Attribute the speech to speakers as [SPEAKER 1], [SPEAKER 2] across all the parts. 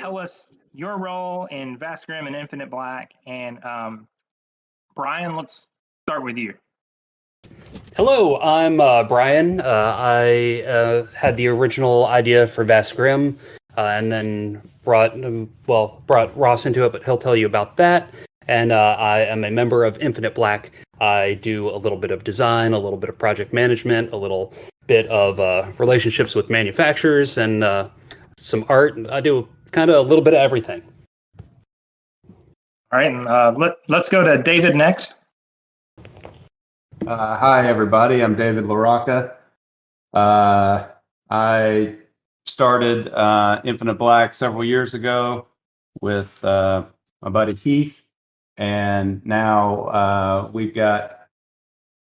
[SPEAKER 1] tell us your role in Vast Grimm and Infinite Black. And Brian, let's start with you.
[SPEAKER 2] Hello, I'm Brian. I had the original idea for Vast Grimm, and then brought Ross into it, but he'll tell you about that. And I am a member of Infinite Black. I do a little bit of design, a little bit of project management, a little bit of relationships with manufacturers, and some art. I do kind of a little bit of everything.
[SPEAKER 1] All right, and let's go to David next.
[SPEAKER 3] Hi, everybody. I'm David Larocca. I started Infinite Black several years ago with my buddy Heath, and now we've got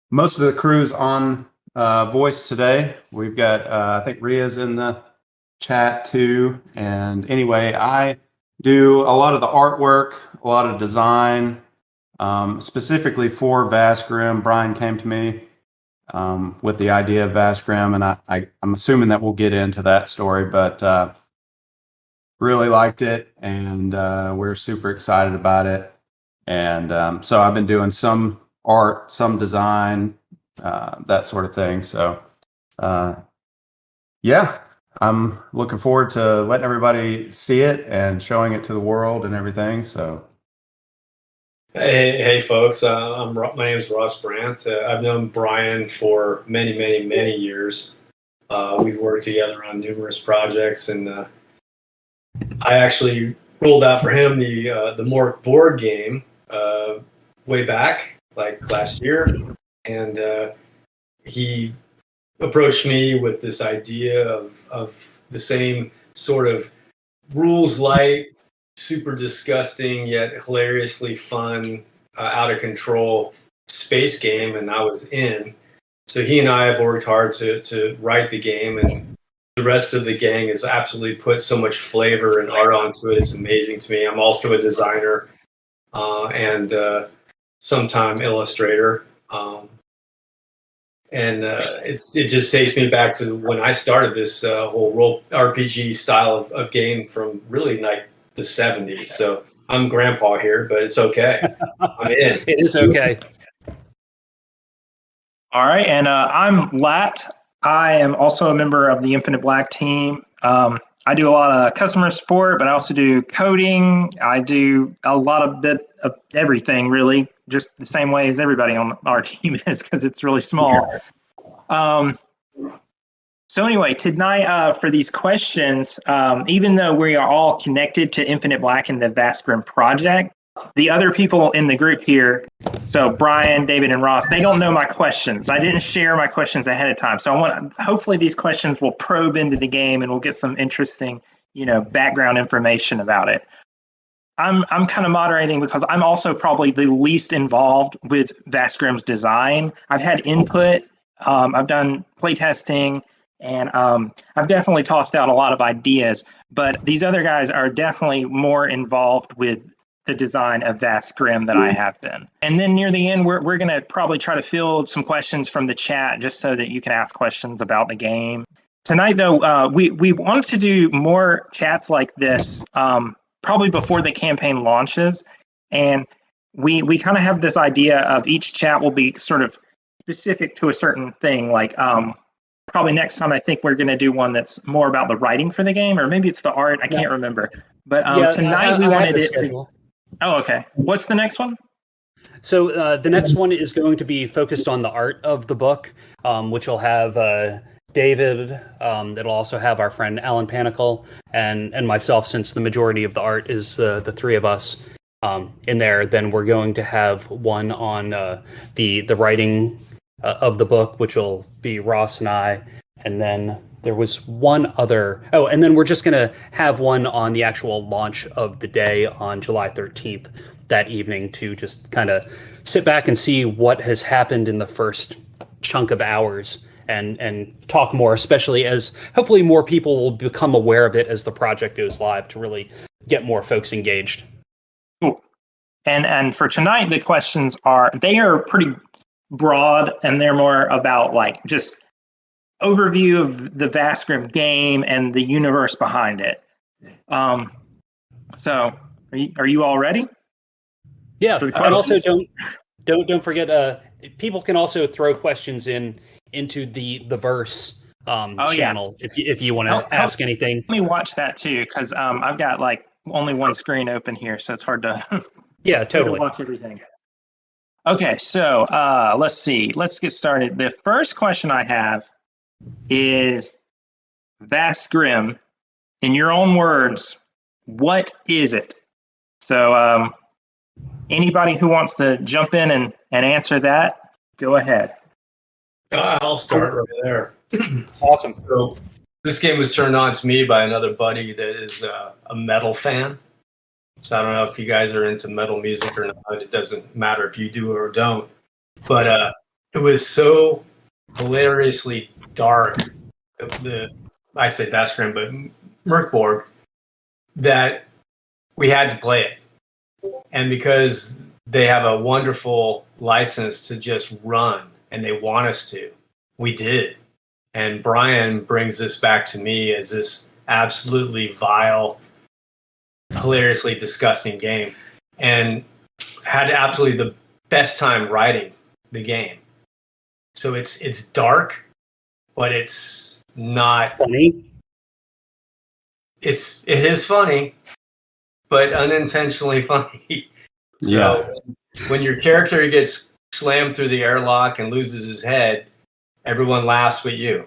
[SPEAKER 3] most of the crews on voice today. We've got, I think Ria's in the chat too. And anyway, I do a lot of the artwork, a lot of design, specifically for Vast Grimm. Brian came to me with the idea of Vast Grimm, and I'm assuming that we'll get into that story, but really liked it, and we're super excited about it. And so I've been doing some art, some design, that sort of thing. So yeah, I'm looking forward to letting everybody see it and showing it to the world and everything. So.
[SPEAKER 4] Hey, folks. My name is Ross Brandt. I've known Brian for many years. We've worked together on numerous projects, and I actually rolled out for him the Mork board game way back, like last year, and he approached me with this idea of the same sort of rules light, super disgusting yet hilariously fun, out of control space game, and I was in. So he and I have worked hard to write the game, and the rest of the gang has absolutely put so much flavor and art onto it. It's amazing to me. I'm also a designer and sometime illustrator. And it just takes me back to when I started this whole role RPG style of game from really like the 70s. So I'm grandpa here, but it's okay. I'm in.
[SPEAKER 2] It is okay.
[SPEAKER 1] All right, and I'm Lat. I am also a member of the Infinite Black team. I do a lot of customer support, but I also do coding. I do a lot of bit of everything, really, just the same way as everybody on our team is, because it's really small. So anyway, tonight for these questions, even though we are all connected to Infinite Black and the Vast Grimm project, the other people in the group here, so Brian, David, and Ross, they don't know my questions. I didn't share my questions ahead of time. So hopefully these questions will probe into the game and we'll get some interesting, background information about it. I'm kind of moderating because I'm also probably the least involved with Vast Grimm's design. I've had input, I've done playtesting, and I've definitely tossed out a lot of ideas, but these other guys are definitely more involved with the design of Vast Grimm than I have been. And then near the end, we're going to probably try to field some questions from the chat just so that you can ask questions about the game. Tonight, though, we wanted to do more chats like this probably before the campaign launches. And we kind of have this idea of each chat will be sort of specific to a certain thing. Like probably next time, I think we're going to do one that's more about the writing for the game, or maybe it's the art. I can't remember. But tonight we wanted it to... Oh, okay. What's the next one?
[SPEAKER 2] So the next one is going to be focused on the art of the book, which will have David. It'll also have our friend Alan Panicle and myself, since the majority of the art is the three of us in there. Then we're going to have one on the writing of the book, which will be Ross and I. And then there was one other. Oh, and then we're just going to have one on the actual launch of the day on July 13th that evening to just kind of sit back and see what has happened in the first chunk of hours and talk more, especially as hopefully more people will become aware of it as the project goes live to really get more folks engaged.
[SPEAKER 1] Cool. And for tonight, the questions are pretty broad, and they're more about like just overview of the Vast Grimm game and the universe behind it. So, are you all ready?
[SPEAKER 2] Yeah,
[SPEAKER 1] For the
[SPEAKER 2] and also
[SPEAKER 1] questions?
[SPEAKER 2] don't forget. People can also throw questions into the verse
[SPEAKER 1] Oh, yeah.
[SPEAKER 2] channel if you want
[SPEAKER 1] Help
[SPEAKER 2] to ask anything.
[SPEAKER 1] me watch that too, because I've got like only one screen open here, so it's hard to
[SPEAKER 2] Yeah,
[SPEAKER 1] hard to
[SPEAKER 2] totally.
[SPEAKER 1] watch everything. Okay, so let's see. Let's get started. The first question I have is Vast Grimm. In your own words, what is it? So anybody who wants to jump in and answer that, go ahead.
[SPEAKER 4] I'll start right there.
[SPEAKER 2] Awesome.
[SPEAKER 4] So this game was turned on to me by another buddy that is a metal fan. So I don't know if you guys are into metal music or not. It doesn't matter if you do or don't. But it was so hilariously dark. I say Vast Grimm, but Merkborg, that we had to play it. And because they have a wonderful license to just run and they want us to, we did. And Brian brings this back to me as this absolutely vile, hilariously disgusting game, and had absolutely the best time writing the game. So it's dark, but it's not
[SPEAKER 2] Funny.
[SPEAKER 4] it is funny, but unintentionally funny. So when your character gets slammed through the airlock and loses his head, everyone laughs with you.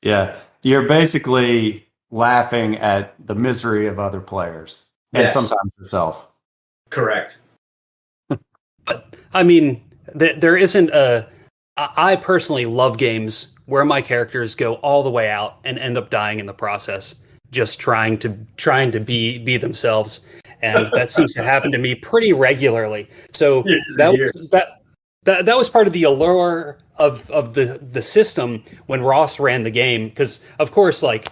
[SPEAKER 3] Yeah. You're basically laughing at the misery of other players and
[SPEAKER 4] Yes.
[SPEAKER 3] sometimes yourself.
[SPEAKER 4] Correct.
[SPEAKER 2] But I mean, there isn't a. I personally love games where my characters go all the way out and end up dying in the process, just trying to be themselves, and that seems to happen to me pretty regularly. So that was part of the allure of the system when Ross ran the game, because of course, like,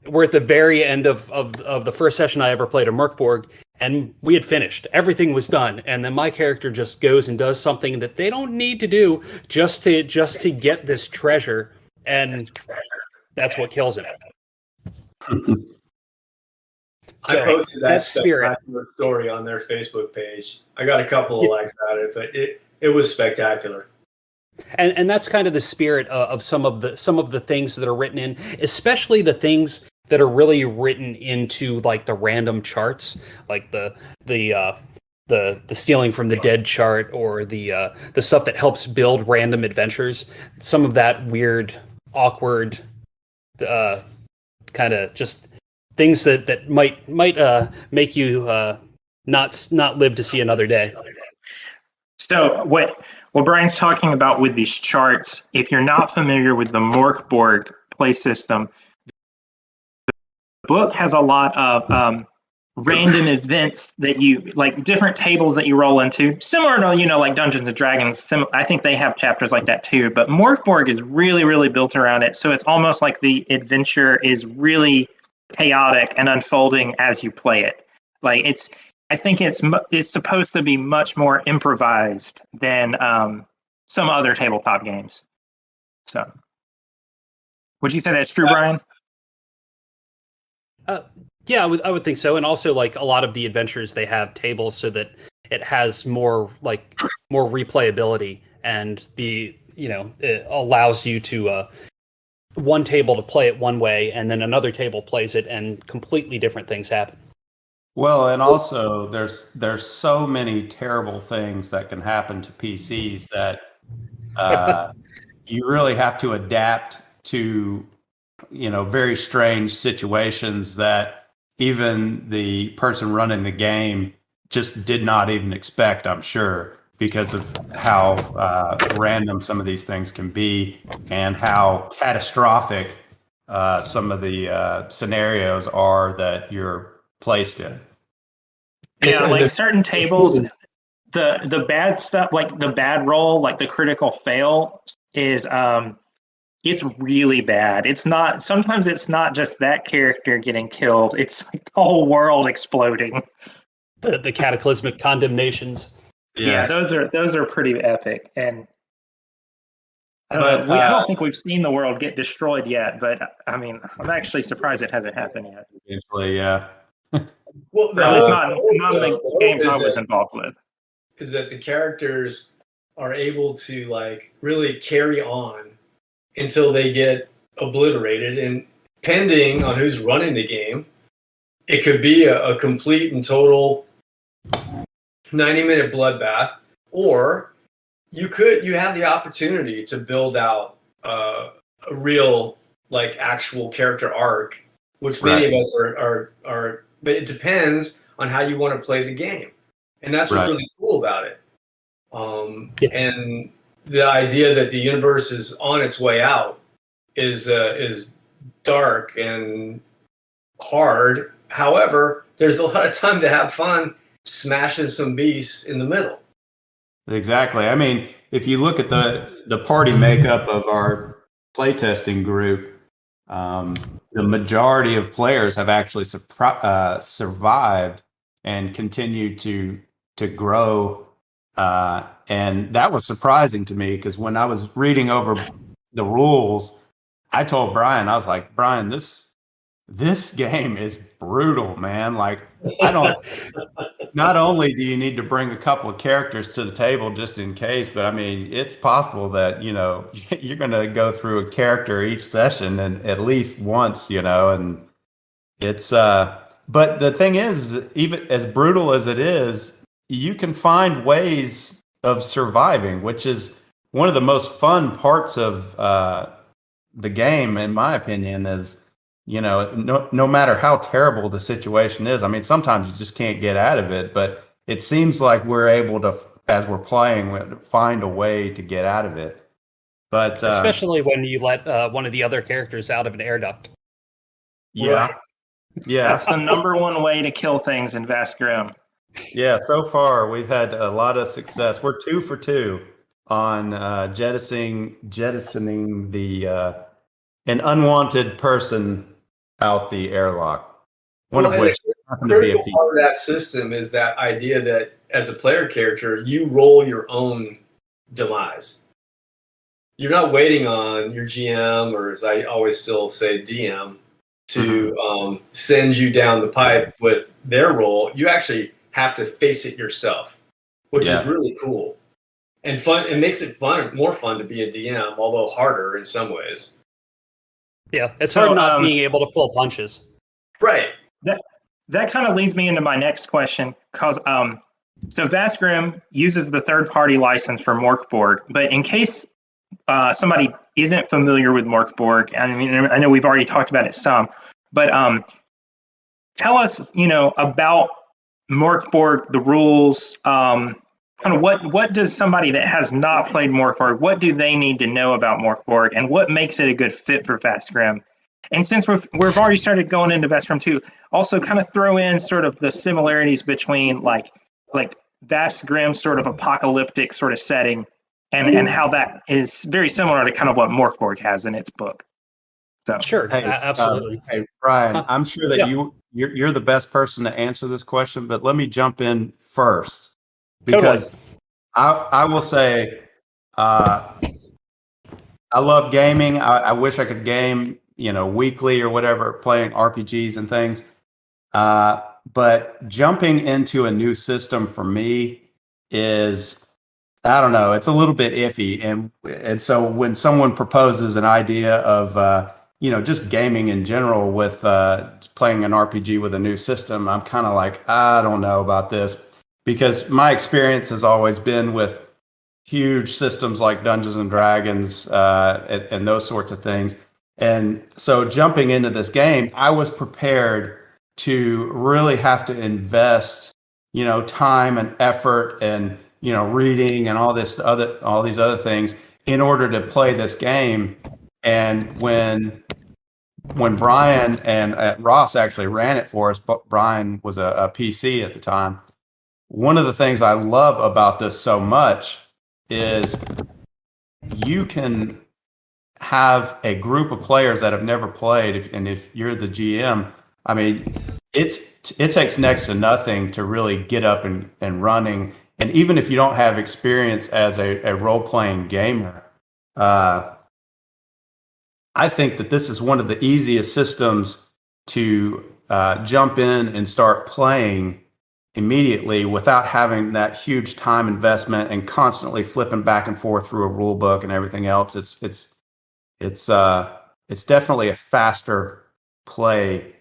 [SPEAKER 2] we're at the very end of the first session I ever played of Merkborg, and we had finished. Everything was done, and then my character just goes and does something that they don't need to do just to get this treasure, and that's what kills him.
[SPEAKER 4] I posted that
[SPEAKER 2] spirit
[SPEAKER 4] story on their Facebook page. I got a couple of likes at it, but it was spectacular.
[SPEAKER 2] And that's kind of the spirit of some of the things that are written in, especially the things that are really written into like the random charts, like the stealing from the dead chart, or the stuff that helps build random adventures. Some of that weird, awkward, kind of just things that might make you not live to see another day.
[SPEAKER 1] So what Brian's talking about with these charts, if you're not familiar with the Morkborg play system, the book has a lot of random events that you, like different tables that you roll into, similar to, like Dungeons and Dragons. I think they have chapters like that too, but Morkborg is really, really built around it. So it's almost like the adventure is really chaotic and unfolding as you play it. Like I think it's supposed to be much more improvised than some other tabletop games. So, would you say that's true, Brian?
[SPEAKER 2] Yeah, I would think so. And also, like, a lot of the adventures, they have tables so that it has more replayability, and it allows you to one table to play it one way, and then another table plays it, and completely different things happen.
[SPEAKER 3] Well, and also there's so many terrible things that can happen to PCs that you really have to adapt to, very strange situations that even the person running the game just did not even expect, I'm sure, because of how random some of these things can be and how catastrophic some of the scenarios are that you're placed in.
[SPEAKER 1] Yeah, like certain tables, the bad stuff, like the bad roll, like the critical fail is it's really bad. Sometimes it's not just that character getting killed, it's like the whole world exploding.
[SPEAKER 2] The cataclysmic condemnations.
[SPEAKER 1] Yes. Yeah, those are pretty epic. And I don't think we've seen the world get destroyed yet, but I mean, I'm actually surprised it hasn't happened yet.
[SPEAKER 3] Eventually, yeah.
[SPEAKER 4] Well,
[SPEAKER 1] Or at least not
[SPEAKER 4] the
[SPEAKER 1] the
[SPEAKER 4] hope
[SPEAKER 1] games
[SPEAKER 4] is
[SPEAKER 1] I was
[SPEAKER 4] that,
[SPEAKER 1] involved with.
[SPEAKER 4] is that the characters are able to like really carry on until they get obliterated, and depending on who's running the game, it could be a complete and total 90-minute bloodbath, or you have the opportunity to build out a real like actual character arc, which many of us are. But it depends on how you want to play the game, and that's what's really cool about it. And the idea that the universe is on its way out is dark and hard. However, there's a lot of time to have fun smashing some beasts in the middle.
[SPEAKER 3] Exactly. I mean, if you look at the party makeup of our playtesting group, the majority of players have actually survived and continue to grow. And that was surprising to me, because when I was reading over the rules, I told Brian, I was like, Brian, this game is brutal, man. Like, I don't. Not only do you need to bring a couple of characters to the table just in case, but I mean, it's possible that, you're going to go through a character each session and at least once, and it's, but the thing is, even as brutal as it is, you can find ways of surviving, which is one of the most fun parts of the game, in my opinion, is, no matter how terrible the situation is. I mean, sometimes you just can't get out of it, but it seems like we're able to, as we're playing, find a way to get out of it. But
[SPEAKER 2] especially when you let one of the other characters out of an air duct.
[SPEAKER 3] Yeah. Yeah.
[SPEAKER 1] That's the number one way to kill things in Vast Grimm.
[SPEAKER 3] Yeah, so far we've had a lot of success. We're 2 for 2 on jettisoning the an unwanted person out the airlock. One of which happened to be a
[SPEAKER 4] critical part of that system is that idea that as a player character, you roll your own demise. You're not waiting on your GM, or as I always still say, DM, to send you down the pipe with their roll. You actually have to face it yourself, which is really cool and fun. It makes it more fun to be a DM, although harder in some ways.
[SPEAKER 2] Yeah, it's hard not being able to pull punches.
[SPEAKER 4] Right.
[SPEAKER 1] That kind of leads me into my next question, because so Vast Grimm uses the third-party license for Morkborg, but in case somebody isn't familiar with Morkborg, I mean, I know we've already talked about it some, but tell us, about Morkborg, the rules, kind of what does somebody that has not played Morkborg, what do they need to know about Morkborg, and what makes it a good fit for Vast Grimm? And since we've already started going into Vast Grimm 2, also kind of throw in sort of the similarities between like Vast Grimm sort of apocalyptic sort of setting and how that is very similar to kind of what Morkborg has in its book. So
[SPEAKER 2] sure, absolutely.
[SPEAKER 3] Hey, Brian, I'm sure that you're the best person to answer this question, but let me jump in first, because I will say I love gaming. I wish I could game, weekly or whatever, playing RPGs and things. But jumping into a new system for me is, I don't know, it's a little bit iffy. And so when someone proposes an idea of, just gaming in general with playing an RPG with a new system, I'm kind of like, I don't know about this, because my experience has always been with huge systems like Dungeons and Dragons and those sorts of things. And so jumping into this game, I was prepared to really have to invest, time and effort and, reading and all these other things in order to play this game. And when Brian and Ross actually ran it for us, but Brian was a PC at the time. One of the things I love about this so much is you can have a group of players that have never played, and if you're the GM, I mean, it takes next to nothing to really get up and running. And even if you don't have experience as a role-playing gamer, I think that this is one of the easiest systems to jump in and start playing immediately without having that huge time investment and constantly flipping back and forth through a rule book and everything else. It's definitely a faster play,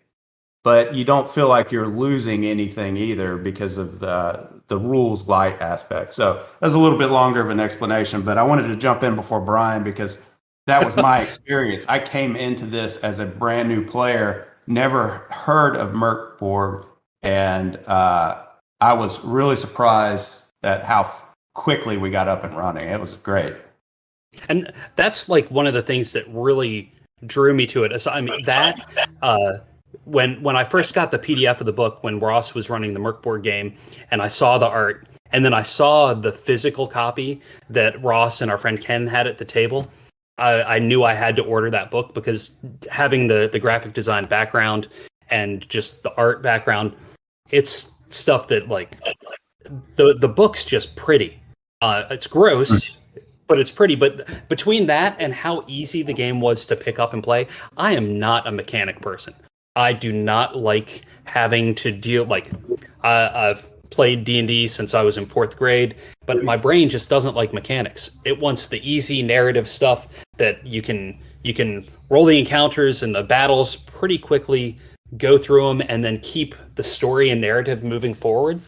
[SPEAKER 3] but you don't feel like you're losing anything either because of the rules light aspect. So that's a little bit longer of an explanation, but I wanted to jump in before Brian because that was my experience. I came into this as a brand new player, never heard of Merkborg, and I was really surprised at how quickly we got up and running. It was great.
[SPEAKER 2] And that's like one of the things that really drew me to it. So, I mean, that when I first got the PDF of the book, when Ross was running the Merkborg game, and I saw the art, and then I saw the physical copy that Ross and our friend Ken had at the table, I knew I had to order that book because having the graphic design background and just the art background, it's stuff that like the book's just pretty. It's gross, but it's pretty. But between that and how easy the game was to pick up and play, I am not a mechanic person. I do not like having to deal like I've played D&D since I was in 4th grade, but my brain just doesn't like mechanics. It wants the easy narrative stuff that you can roll the encounters and the battles pretty quickly, go through them, and then keep the story and narrative moving forward.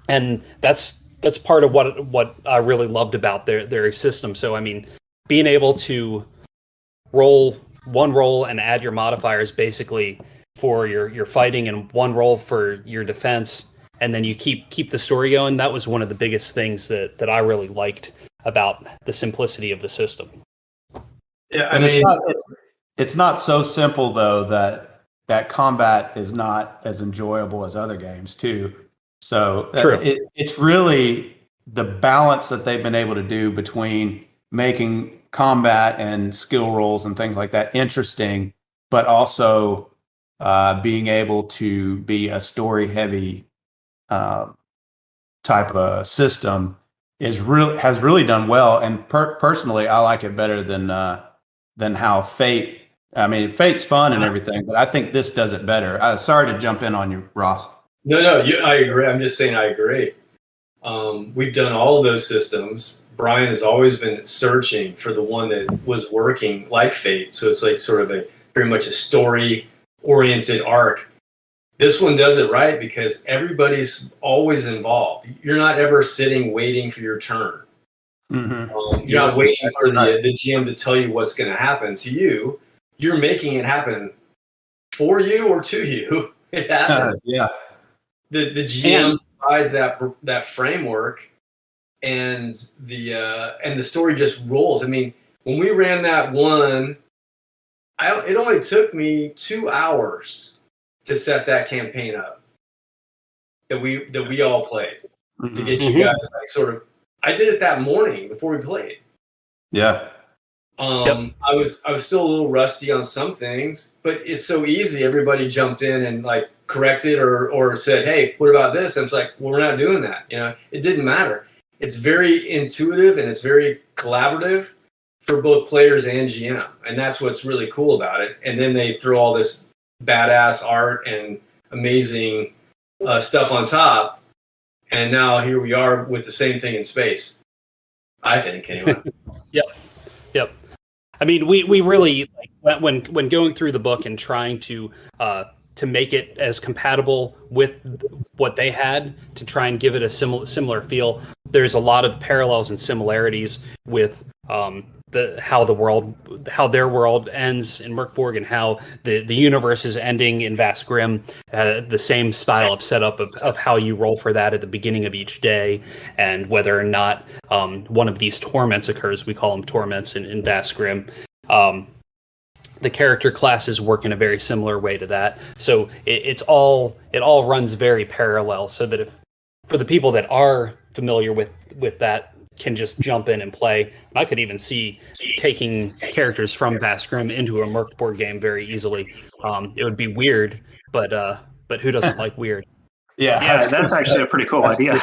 [SPEAKER 2] And that's part of what I really loved about their system. So I mean, being able to roll one roll and add your modifiers basically for your fighting and one roll for your defense, and then you keep the story going. That was one of the biggest things that I really liked about the simplicity of the system.
[SPEAKER 3] Yeah, I mean, it's not so simple though that combat is not as enjoyable as other games too. So it's really the balance that they've been able to do between making combat and skill rolls and things like that interesting, but also being able to be a story heavy type of a system has really done well. And personally, I like it better than how Fate. I mean, Fate's fun and everything, but I think this does it better. Sorry to jump in on you, Ross.
[SPEAKER 4] No, I agree. I'm just saying I agree. We've done all of those systems. Brian has always been searching for the one that was working like Fate. So it's like sort of very much a story-oriented arc. This one does it right because everybody's always involved. You're not ever sitting waiting for your turn. Mm-hmm. You're not waiting for the GM to tell you what's going to happen to you. You're making it happen for you or to you. It happens.
[SPEAKER 3] Yeah.
[SPEAKER 4] The GM provides that framework, and the story just rolls. I mean, when we ran that one, it only took me 2 hours to set that campaign up that we all played to get you guys like sort of. I did it that morning before we played.
[SPEAKER 3] Yeah.
[SPEAKER 4] I was still a little rusty on some things, but it's so easy. Everybody jumped in and like corrected or said, "Hey, what about this?" And it's like, "Well, we're not doing that." You know, it didn't matter. It's very intuitive and it's very collaborative for both players and GM, and that's what's really cool about it. And then they throw all this badass art and amazing stuff on top, and now here we are with the same thing in space. I think, anyway.
[SPEAKER 2] Yep. I mean, we really like, when going through the book and trying to make it as compatible with what they had to try and give it a similar feel. There's a lot of parallels and similarities with how their world ends in Merkborg and how the universe is ending in Vast Grimm. The same style of setup of how you roll for that at the beginning of each day, and whether or not one of these torments occurs. We call them torments in Vast Grimm. The character classes work in a very similar way to that. So it all runs very parallel, so that if for the people that are familiar with that can just jump in and play. And I could even see taking characters from Vast Grimm into a Merkborg game very easily. It would be weird, but who doesn't like weird?
[SPEAKER 1] Yeah, that's actually a pretty cool idea.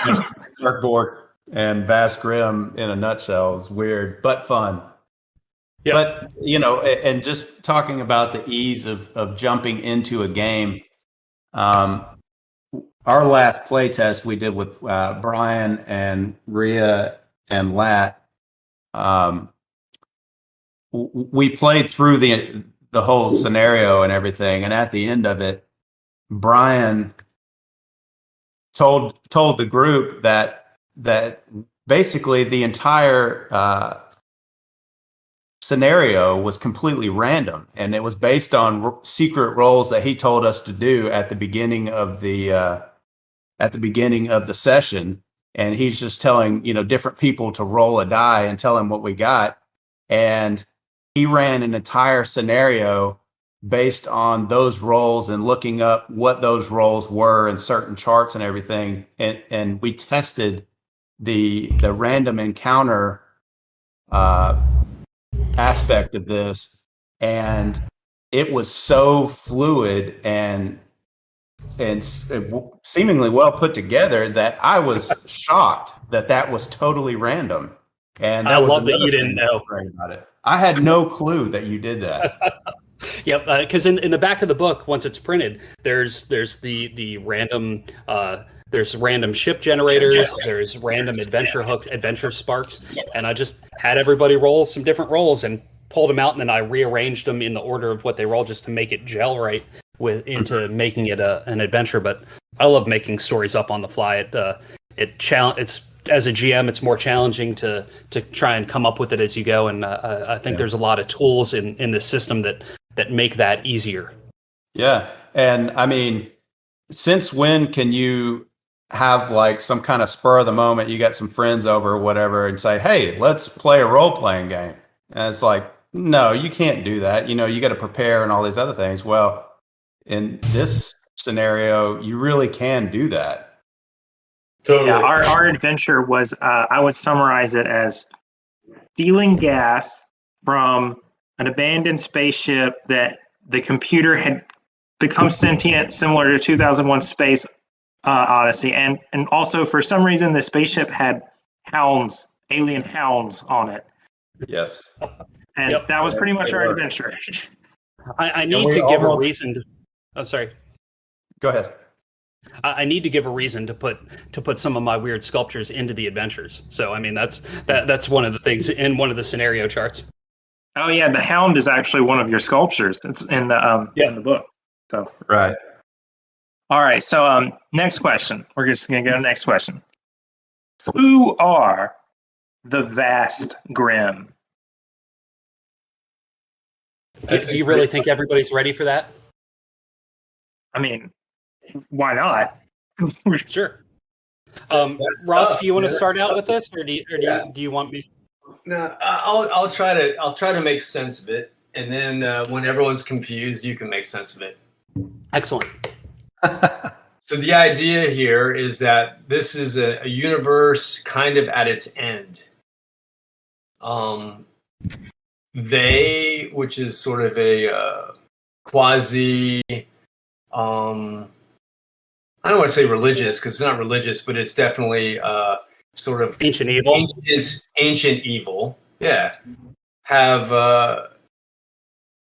[SPEAKER 3] Merkborg and Vast Grimm in a nutshell is weird but fun. Yep. But, and just talking about the ease of jumping into a game, our last play test we did with Brian and Rhea and Lat, we played through the whole scenario and everything, and at the end of it, Brian told the group that basically the entire scenario was completely random, and it was based on secret roles that he told us to do at the beginning of the session. And he's just telling different people to roll a die and tell him what we got, and he ran an entire scenario based on those roles and looking up what those roles were in certain charts and everything. And we tested the random encounter aspect of this, and it was so fluid and seemingly well put together that I was shocked that was totally random. And
[SPEAKER 2] I love that you didn't know
[SPEAKER 3] about it. I had no clue that you did that.
[SPEAKER 2] Yep, because in the back of the book, once it's printed, there's the random there's random ship generators, there's random adventure hooks, adventure sparks, and I just had everybody roll some different rolls and pulled them out, and then I rearranged them in the order of what they roll just to make it gel right into making it an adventure. But I love making stories up on the fly. It's as a GM, it's more challenging to try and come up with it as you go, and I think there's a lot of tools in this system that make that easier.
[SPEAKER 3] Yeah, and I mean, since when can you have like some kind of spur of the moment? You got some friends over or whatever, and say, "Hey, let's play a role playing game," and it's like, no, you can't do that. You got to prepare and all these other things. Well, in this scenario, you really can do that.
[SPEAKER 1] Totally. Yeah, our adventure was, I would summarize it as stealing gas from an abandoned spaceship that the computer had become sentient, similar to 2001 Space Odyssey. And also, for some reason, the spaceship had hounds, alien hounds on it.
[SPEAKER 3] Yes.
[SPEAKER 1] And that was pretty much our adventure.
[SPEAKER 2] I need to give a reason. I'm sorry.
[SPEAKER 3] Go ahead.
[SPEAKER 2] I need to give a reason to put some of my weird sculptures into the adventures. So I mean that's one of the things in one of the scenario charts.
[SPEAKER 1] Oh yeah, the hound is actually one of your sculptures. It's in the in the book. So
[SPEAKER 3] right.
[SPEAKER 1] All right. So next question. We're just gonna go to the next question. Who are the Vast Grimm?
[SPEAKER 2] Do you really think everybody's ready for that?
[SPEAKER 1] I mean, why not?
[SPEAKER 2] Sure. Ross, do you want to start out with this, or do you want me?
[SPEAKER 4] No, I'll try to make sense of it, and then when everyone's confused, you can make sense of it.
[SPEAKER 2] Excellent.
[SPEAKER 4] So the idea here is that this is a universe kind of at its end. Which is sort of a quasi. I don't want to say religious because it's not religious, but it's definitely sort of
[SPEAKER 2] ancient evil.
[SPEAKER 4] Ancient evil, yeah, have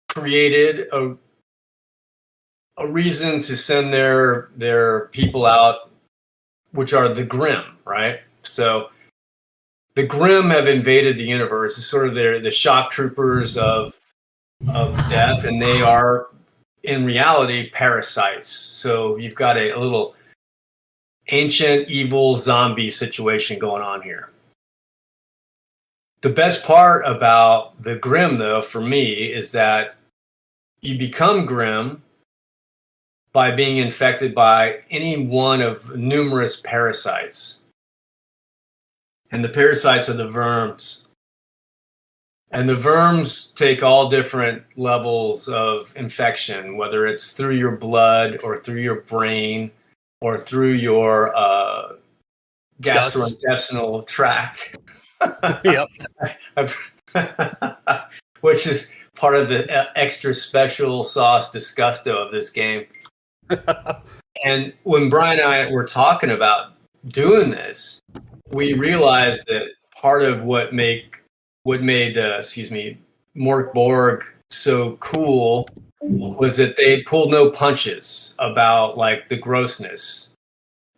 [SPEAKER 4] created a reason to send their people out, which are the Grimm, right? So the Grimm have invaded the universe. It's sort of the shock troopers of death, and they are, in reality, parasites. So you've got a little ancient evil zombie situation going on here. The best part about the Grimm, though, for me, is that you become Grimm by being infected by any one of numerous parasites. And the parasites are the verms. And the verms take all different levels of infection, whether it's through your blood or through your brain or through your gastrointestinal tract.
[SPEAKER 2] Yep.
[SPEAKER 4] Which is part of the extra special sauce disgusto of this game. And when Brian and I were talking about doing this, we realized that part of what made Mort Borg so cool was that they pulled no punches about like the grossness.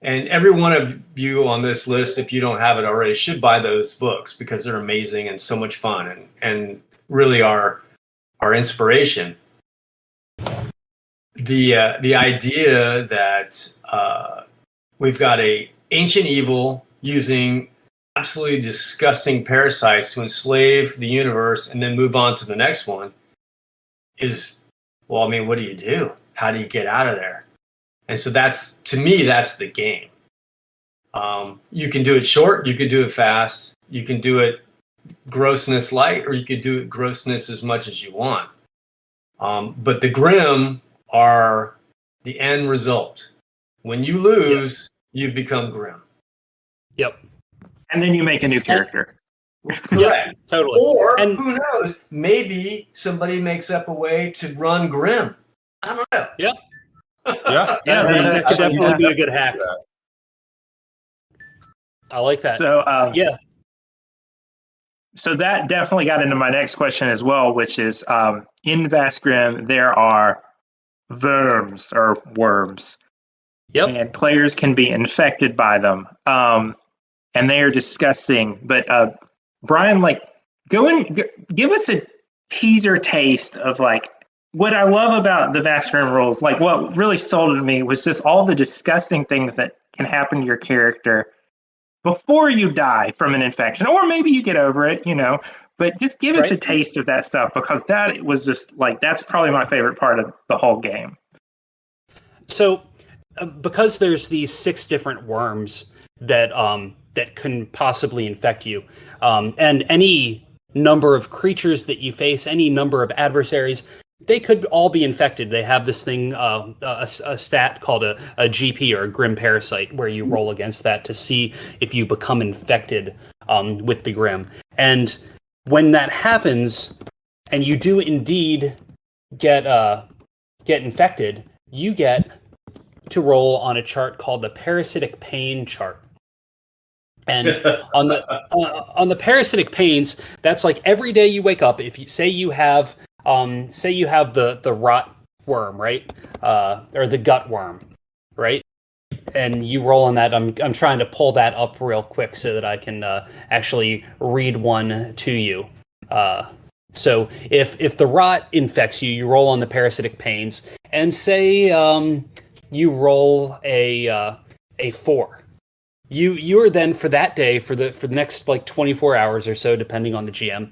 [SPEAKER 4] And every one of you on this list, if you don't have it already, should buy those books because they're amazing and so much fun and really are our inspiration. The idea that we've got a ancient evil using absolutely disgusting parasites to enslave the universe and then move on to the next one is, well, I mean, what do you do? How do you get out of there? And so that's, to me, that's the game. You can do it short, you can do it fast, you can do it grossness light, or you could do it grossness as much as you want. But the Grimm are the end result. When you lose, you've become Grimm.
[SPEAKER 2] Yep.
[SPEAKER 1] And then you make a new character.
[SPEAKER 4] Correct.
[SPEAKER 2] Yeah, totally.
[SPEAKER 4] Or
[SPEAKER 2] And
[SPEAKER 4] who knows? Maybe somebody makes up a way to run Grimm. I don't know.
[SPEAKER 2] yeah,
[SPEAKER 3] Yeah,
[SPEAKER 2] that could definitely be a good hack. I like that.
[SPEAKER 1] So
[SPEAKER 2] yeah.
[SPEAKER 1] So that definitely got into my next question as well, which is in Vast Grimm, there are worms or worms.
[SPEAKER 2] Yep.
[SPEAKER 1] And players can be infected by them. And they are disgusting. But Brian, like, give us a teaser taste of like what I love about the Vast Grimm rules. Like what really sold it to me was just all the disgusting things that can happen to your character before you die from an infection, or maybe you get over it, you know. But just give us a taste of that stuff, because that was just like, that's probably my favorite part of the whole game.
[SPEAKER 2] So, because there's these 6 different worms that that can possibly infect you, and any number of creatures that you face, any number of adversaries, they could all be infected. They have this thing, a stat called a GP, or a Grimm parasite, where you roll against that to see if you become infected with the Grimm. And when that happens, and you do indeed get infected, you get to roll on a chart called the parasitic pain chart. And on the parasitic pains, that's like every day you wake up. If you say you have the rot worm, right, or the gut worm, right, and you roll on that. I'm trying to pull that up real quick so that I can actually read one to you. So if the rot infects you, you roll on the parasitic pains, and say you roll a 4. You are then, for that day, for the next like 24 hours or so, depending on the GM,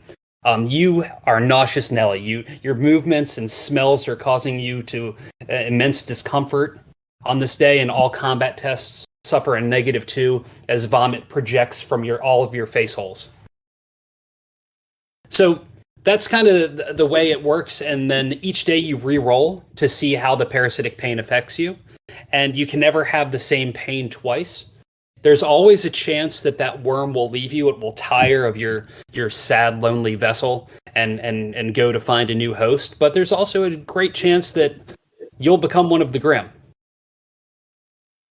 [SPEAKER 2] you are nauseous Nelly. Your movements and smells are causing you to immense discomfort on this day, and all combat tests suffer a -2 as vomit projects from all of your face holes. So that's kind of the way it works, and then each day you re-roll to see how the parasitic pain affects you, and you can never have the same pain twice. There's always a chance that worm will leave you. It will tire of your sad, lonely vessel and go to find a new host. But there's also a great chance that you'll become one of the Grimm.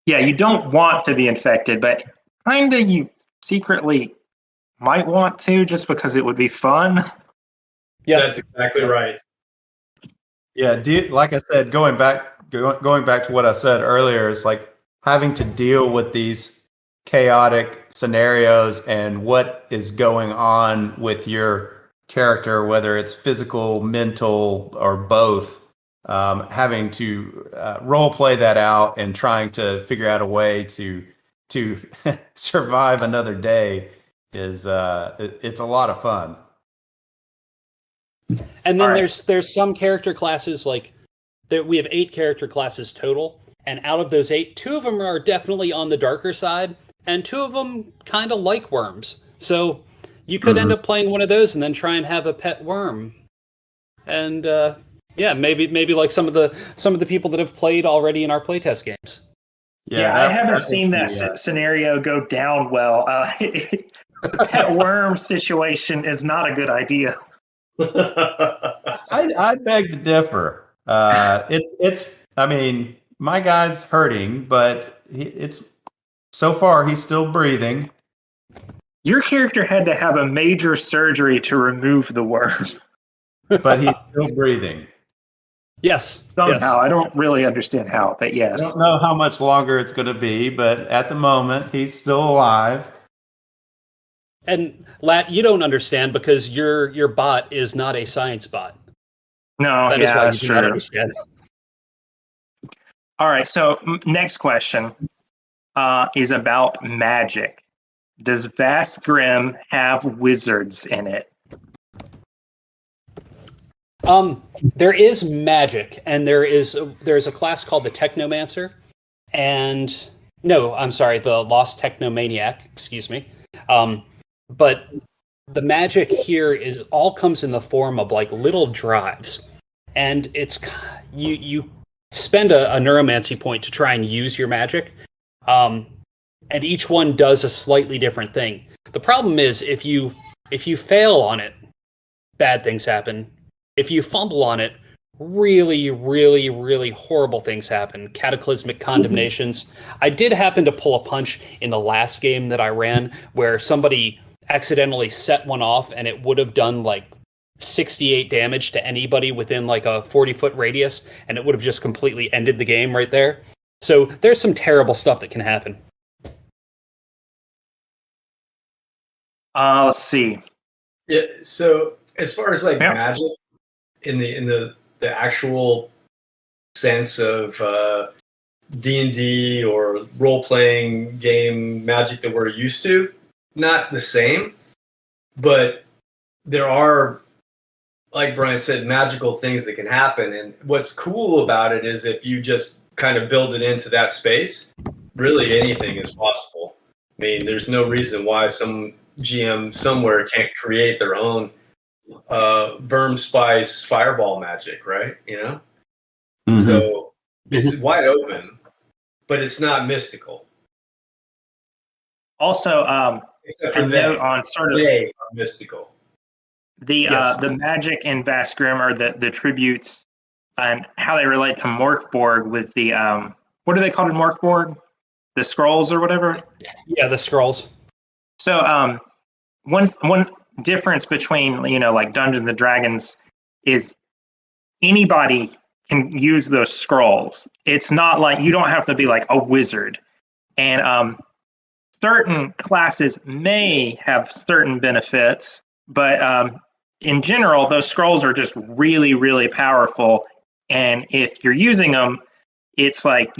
[SPEAKER 1] Yeah, you don't want to be infected, but kinda you secretly might want to, just because it would be fun.
[SPEAKER 2] Yeah,
[SPEAKER 4] That's exactly right.
[SPEAKER 3] Yeah, like I said, going back to what I said earlier, it's like having to deal with these chaotic scenarios and what is going on with your character, whether it's physical, mental, or both. Having to role play that out and trying to figure out a way to survive another day is it's a lot of fun.
[SPEAKER 2] And then there's some character classes, like we have 8 character classes total, and out of those 8, 2 of them are definitely on the darker side, and 2 of them kind of like worms. So you could end up playing one of those and then try and have a pet worm. And yeah, maybe like some of the people that have played already in our playtest games.
[SPEAKER 1] Yeah, I haven't seen that scenario go down well. The pet worm situation is not a good idea.
[SPEAKER 3] I beg to differ. It's. I mean, my guy's hurting, but it's so far he's still breathing.
[SPEAKER 1] Your character had to have a major surgery to remove the worm,
[SPEAKER 3] but he's still breathing.
[SPEAKER 2] Yes.
[SPEAKER 1] Somehow,
[SPEAKER 2] Yes.
[SPEAKER 1] I don't really understand how, but
[SPEAKER 3] I
[SPEAKER 1] yes.
[SPEAKER 3] don't know how much longer it's going to be, but at the moment, he's still alive.
[SPEAKER 2] And Lat, you don't understand because your bot is not a science bot.
[SPEAKER 1] No,
[SPEAKER 2] That is
[SPEAKER 1] yeah,
[SPEAKER 2] why you
[SPEAKER 1] that's
[SPEAKER 2] do not
[SPEAKER 1] true.
[SPEAKER 2] understand.
[SPEAKER 1] All right, so next question is about magic. Does Vast Grimm have wizards in it?
[SPEAKER 2] There is magic, and there's a class called the Technomancer, and no, I'm sorry, the Lost Technomaniac. Excuse me. But the magic here is all comes in the form of like little drives, and it's you spend a neuromancy point to try and use your magic, and each one does a slightly different thing. The problem is if you fail on it, bad things happen. If you fumble on it, really, really, really horrible things happen. Cataclysmic condemnations. I did happen to pull a punch in the last game that I ran where somebody accidentally set one off and it would have done like 68 damage to anybody within like a 40-foot radius, and it would have just completely ended the game right there. So there's some terrible stuff that can happen.
[SPEAKER 1] Let's see.
[SPEAKER 4] Yeah. So as far as like
[SPEAKER 1] Yeah.
[SPEAKER 4] magic in the actual sense of D&D or role playing game magic that we're used to, not the same, but there are, like Brian said, magical things that can happen. And what's cool about it is if you just kind of build it into that space, really anything is possible. I mean, there's no reason why some GM somewhere can't create their own Verm Spice fireball magic, right? You know?
[SPEAKER 3] Mhm.
[SPEAKER 4] So it's wide open, but it's not mystical.
[SPEAKER 1] Also,
[SPEAKER 4] Except
[SPEAKER 1] a
[SPEAKER 4] for
[SPEAKER 1] note on sort of
[SPEAKER 4] they are mystical.
[SPEAKER 1] the magic in Vast Grimm are the tributes and how they relate to Morkborg with the what are they called in Morkborg? The scrolls or whatever.
[SPEAKER 2] Yeah, the scrolls.
[SPEAKER 1] So one difference between like Dungeons and Dragons is anybody can use those scrolls. It's not like you don't have to be like a wizard, and certain classes may have certain benefits, but in general, those scrolls are just really, really powerful. And if you're using them, it's like,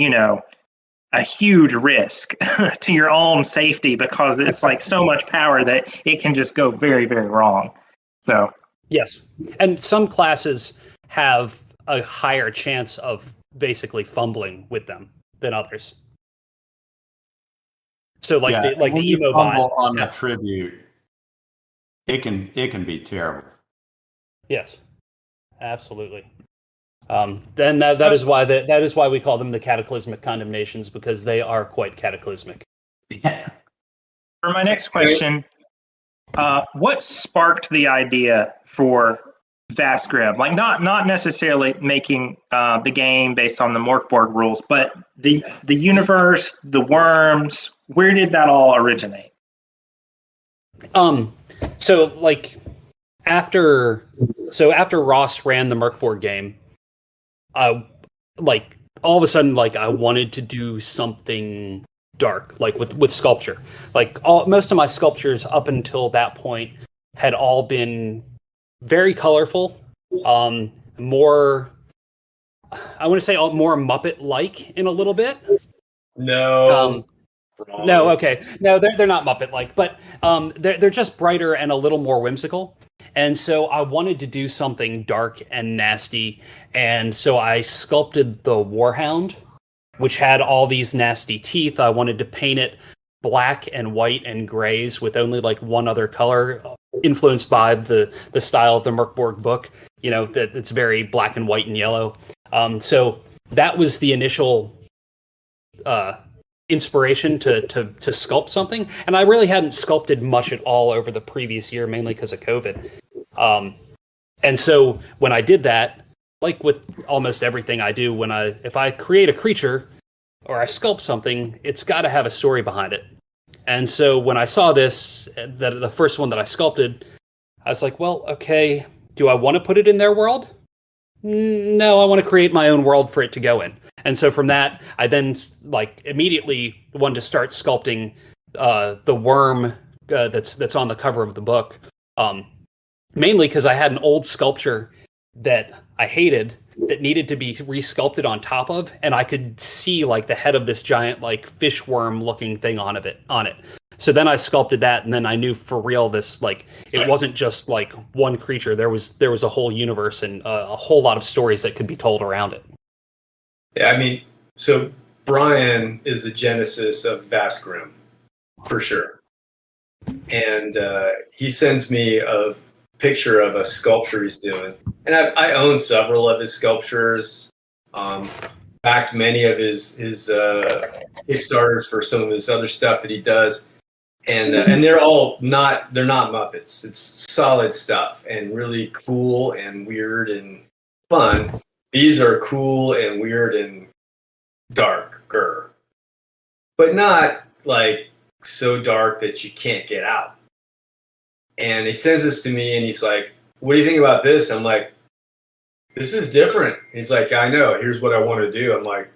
[SPEAKER 1] a huge risk to your own safety because it's like so much power that it can just go very, very wrong. So,
[SPEAKER 2] Yes. And some classes have a higher chance of basically fumbling with them than others. So like the
[SPEAKER 3] when you
[SPEAKER 2] emo
[SPEAKER 3] fumble
[SPEAKER 2] bot.
[SPEAKER 3] on a tribute, it can be terrible.
[SPEAKER 2] Yes. Absolutely. Then that is why we call them the cataclysmic condemnations, because they are quite cataclysmic.
[SPEAKER 3] Yeah.
[SPEAKER 1] for my next question, what sparked the idea for Vast Grimm? Like not necessarily making the game based on the Morkborg rules, but the universe, the worms. Where did that all originate?
[SPEAKER 2] So like after Ross ran the Merkborg game, like all of a sudden, like I wanted to do something dark, like with sculpture. Like most of my sculptures up until that point had all been very colorful, more. I want to say more Muppet-like in a little bit.
[SPEAKER 4] No.
[SPEAKER 2] No, okay. No, they're not Muppet-like, but they're just brighter and a little more whimsical. And so I wanted to do something dark and nasty, and so I sculpted the Warhound, which had all these nasty teeth. I wanted to paint it black and white and grays with only like one other color, influenced by the style of the Merkborg book. That it's very black and white and yellow. So that was the initial inspiration to sculpt something, and I really hadn't sculpted much at all over the previous year, mainly because of COVID. And so when I did that, like with almost everything I do, if I create a creature or I sculpt something, it's got to have a story behind it. And so when I saw this, the first one that I sculpted, I was like, well, okay, do I want to put it in their world? no, I want to create my own world for it to go in. And so from that, I then like immediately wanted to start sculpting the worm that's on the cover of the book. Mainly because I had an old sculpture that I hated that needed to be resculpted on top of, and I could see like the head of this giant like fish worm looking thing on it. So then I sculpted that, and then I knew for real this like it wasn't just like one creature. There was a whole universe and a whole lot of stories that could be told around it.
[SPEAKER 4] Yeah, I mean, so Brian is the genesis of Vast Grimm, for sure. And he sends me a picture of a sculpture he's doing. And I own several of his sculptures, backed many of his Kickstarters for some of his other stuff that he does. And they're not Muppets. It's solid stuff and really cool and weird and fun. These are cool and weird and darker, but not like so dark that you can't get out. And he sends this to me and he's like, what do you think about this? I'm like, this is different. He's like, I know, here's what I want to do. I'm like,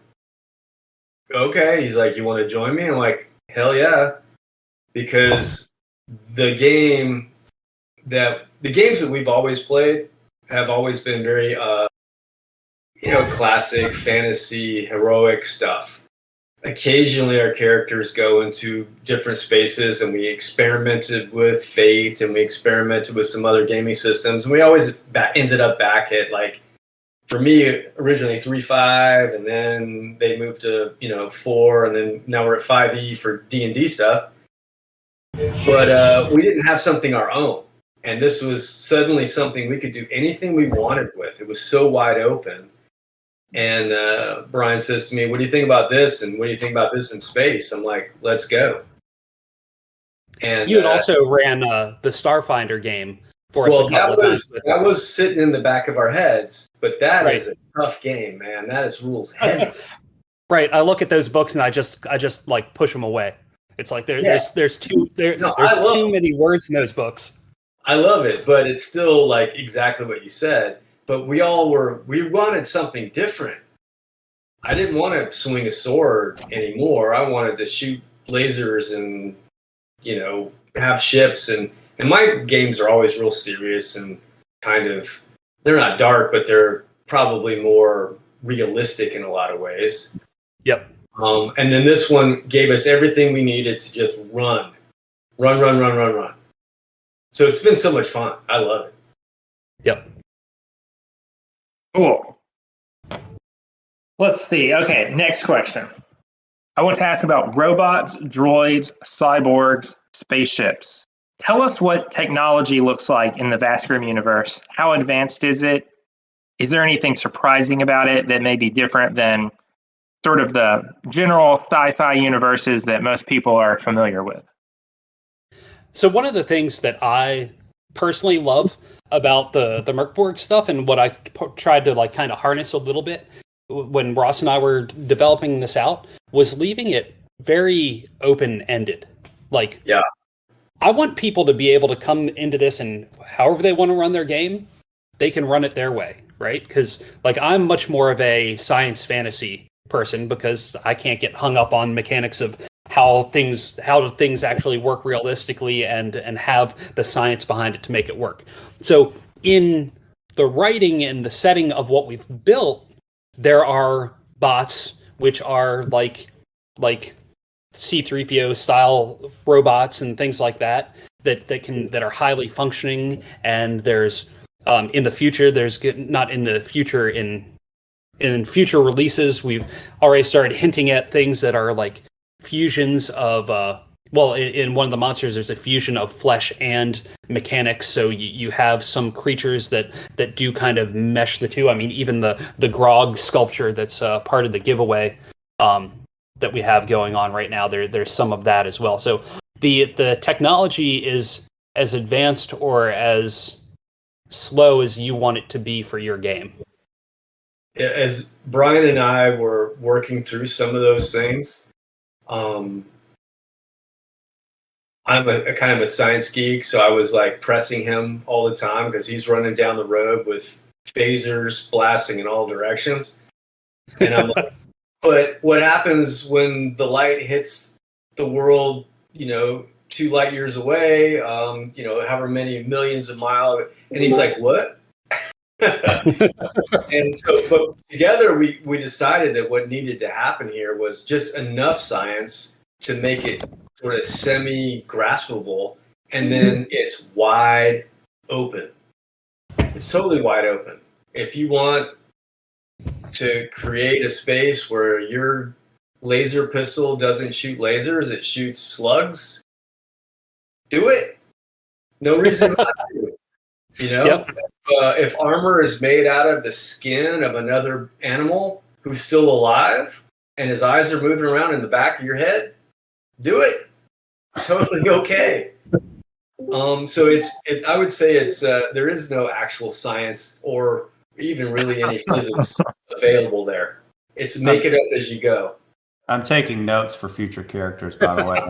[SPEAKER 4] okay. He's like, you want to join me? I'm like, hell yeah. Because the games that we've always played have always been very classic fantasy heroic stuff. Occasionally our characters go into different spaces, and we experimented with fate and we experimented with some other gaming systems, and we always ended up back at, like, for me originally 3.5, and then they moved to 4, and then now we're at 5e for D&D stuff. But we didn't have something our own. And this was suddenly something we could do anything we wanted with. It was so wide open. And Brian says to me, what do you think about this? And what do you think about this in space? I'm like, let's go. And
[SPEAKER 2] you had also ran the Starfinder game for us a couple of times.
[SPEAKER 4] That was sitting in the back of our heads, but that is a tough game, man. That is rules heavy.
[SPEAKER 2] Right. I look at those books and I just like push them away. It's like there's too many words in those books.
[SPEAKER 4] I love it, but it's still like exactly what you said. But we wanted something different. I didn't want to swing a sword anymore. I wanted to shoot lasers and have ships, and my games are always real serious and kind of, they're not dark, but they're probably more realistic in a lot of ways.
[SPEAKER 2] Yep.
[SPEAKER 4] And then this one gave us everything we needed to just run. So it's been so much fun. I love it.
[SPEAKER 2] Yep.
[SPEAKER 1] Cool. Let's see. Okay, next question. I want to ask about robots, droids, cyborgs, spaceships. Tell us what technology looks like in the Vast Grimm universe. How advanced is it? Is there anything surprising about it that may be different than sort of the general sci-fi universes that most people are familiar with?
[SPEAKER 2] So one of the things that I personally love about the Merkborg stuff, and what I tried to like kind of harness a little bit when Ross and I were developing this out, was leaving it very open-ended. Like,
[SPEAKER 4] yeah,
[SPEAKER 2] I want people to be able to come into this, and however they want to run their game, they can run it their way, right? Because like I'm much more of a science fantasy person, because I can't get hung up on mechanics of how things actually work realistically and have the science behind it to make it work. So in the writing and the setting of what we've built, there are bots which are like C-3PO style robots and things like that that are highly functioning. And there's in the future, in future releases, we've already started hinting at things that are like fusions of in one of the monsters, there's a fusion of flesh and mechanics. So you have some creatures that do kind of mesh the two. I mean, even the Grog sculpture that's part of the giveaway that we have going on right now, there's some of that as well. So the technology is as advanced or as slow as you want it to be for your game.
[SPEAKER 4] As Brian and I were working through some of those things, I'm a kind of a science geek, so I was like pressing him all the time because he's running down the road with phasers blasting in all directions. And I'm like, but what happens when the light hits the world, 2 light years away, however many millions of miles? And he's like, what? And so, but together we decided that what needed to happen here was just enough science to make it sort of semi-graspable, and then it's wide open. It's totally wide open. If you want to create a space where your laser pistol doesn't shoot lasers, it shoots slugs, do it. No reason not to.
[SPEAKER 2] Yep.
[SPEAKER 4] If armor is made out of the skin of another animal who's still alive and his eyes are moving around in the back of your head, do it. Totally okay. So it's I would say it's there is no actual science or even really any physics available there. It's make it up as you go.
[SPEAKER 3] I'm taking notes for future characters, by the way.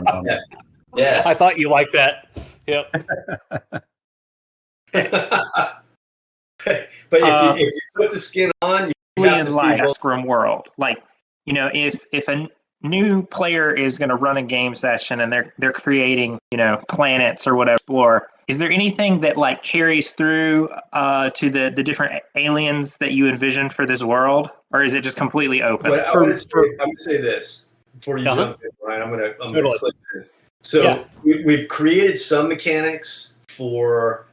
[SPEAKER 4] Yeah.
[SPEAKER 2] I thought you liked that. Yep.
[SPEAKER 4] But if you put the skin on, you have to
[SPEAKER 1] like
[SPEAKER 4] feel
[SPEAKER 1] Scrum World. Like, if a new player is going to run a game session and they're creating, planets or whatever, explore, is there anything that like carries through to the different aliens that you envision for this world, or is it just completely open?
[SPEAKER 4] But I would say this before you jump in, Ryan. I'm gonna click in. So we've created some mechanics for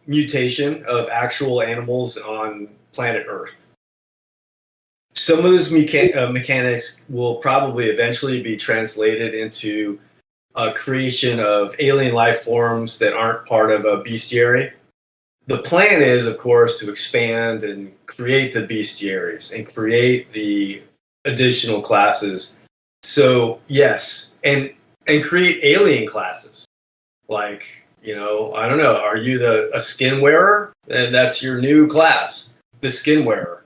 [SPEAKER 4] mutation of actual animals on planet Earth. Some of those mechanics will probably eventually be translated into creation of alien life forms that aren't part of a bestiary. The plan is, of course, to expand and create the bestiaries and create the additional classes. So yes, and create alien classes. Like, I don't know, are you a skin wearer? And that's your new class, the skin wearer.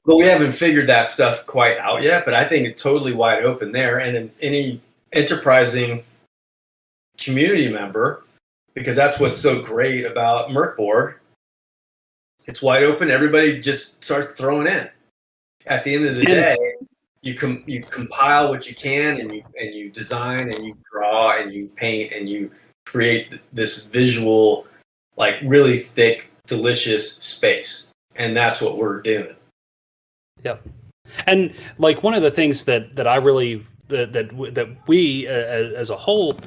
[SPEAKER 4] But we haven't figured that stuff quite out yet, but I think it's totally wide open there. And in any enterprising community member, because that's what's so great about Mercboard, it's wide open. Everybody just starts throwing in. At the end of the day, you compile what you can, and you design and you draw and you paint and you create this visual, like really thick, delicious space. And that's what we're doing.
[SPEAKER 2] Yep. And like one of the things that I really that we as a whole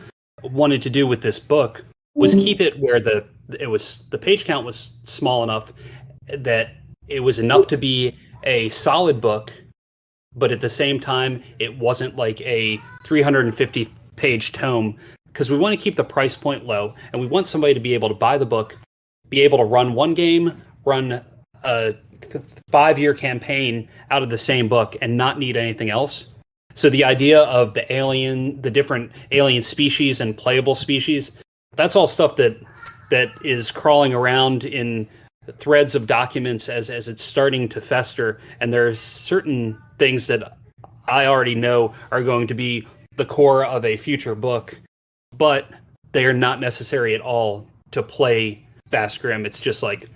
[SPEAKER 2] wanted to do with this book was keep it where the page count was small enough that it was enough to be a solid book, but at the same time it wasn't like a 350 page tome, because we want to keep the price point low, and we want somebody to be able to buy the book, be able to run one game, run a 5-year campaign out of the same book, and not need anything else. So the idea of the different alien species and playable species, that's all stuff that is crawling around in threads of documents as it's starting to fester. And there are certain things that I already know are going to be the core of a future book, but they are not necessary at all to play Vast Grimm. It's just like,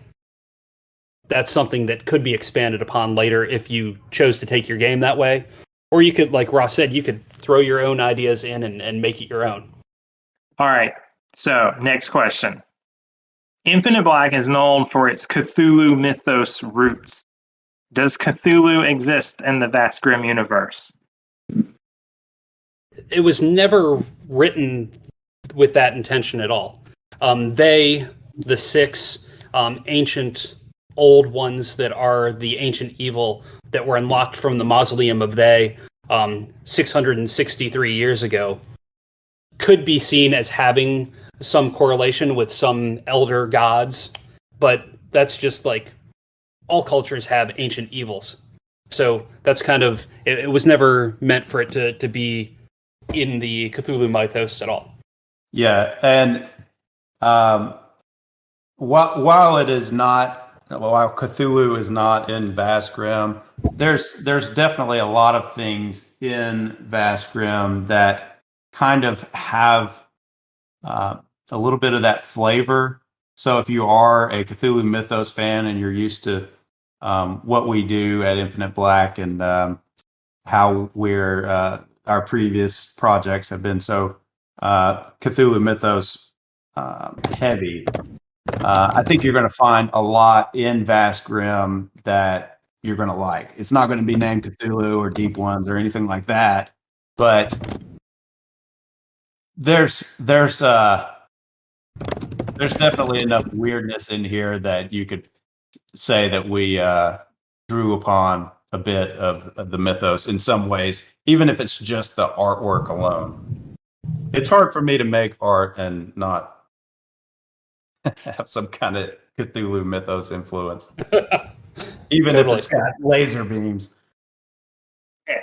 [SPEAKER 2] that's something that could be expanded upon later if you chose to take your game that way. Or you could, like Ross said, you could throw your own ideas in and make it your own.
[SPEAKER 1] All right. So, next question. Infinite Black is known for its Cthulhu mythos roots. Does Cthulhu exist in the Vast Grimm universe?
[SPEAKER 2] It was never written with that intention at all. The 6 ancient old ones that are the ancient evil that were unlocked from the mausoleum of 663 years ago, could be seen as having some correlation with some elder gods, but that's just like all cultures have ancient evils. So that's kind of, it was never meant for it to be in the Cthulhu mythos at all.
[SPEAKER 3] Yeah, and while it is not, while Cthulhu is not in Vast Grimm, there's definitely a lot of things in Vast Grimm that kind of have a little bit of that flavor. So if you are a Cthulhu Mythos fan and you're used to what we do at Infinite Black and how our previous projects have been so Cthulhu Mythos heavy, I think you're going to find a lot in Vast Grimm that you're going to like. It's not going to be named Cthulhu or Deep Ones or anything like that, but there's definitely enough weirdness in here that you could say that we drew upon a bit of the mythos in some ways, even if it's just the artwork alone. It's hard for me to make art and not have some kind of Cthulhu mythos influence, even if it's got laser beams.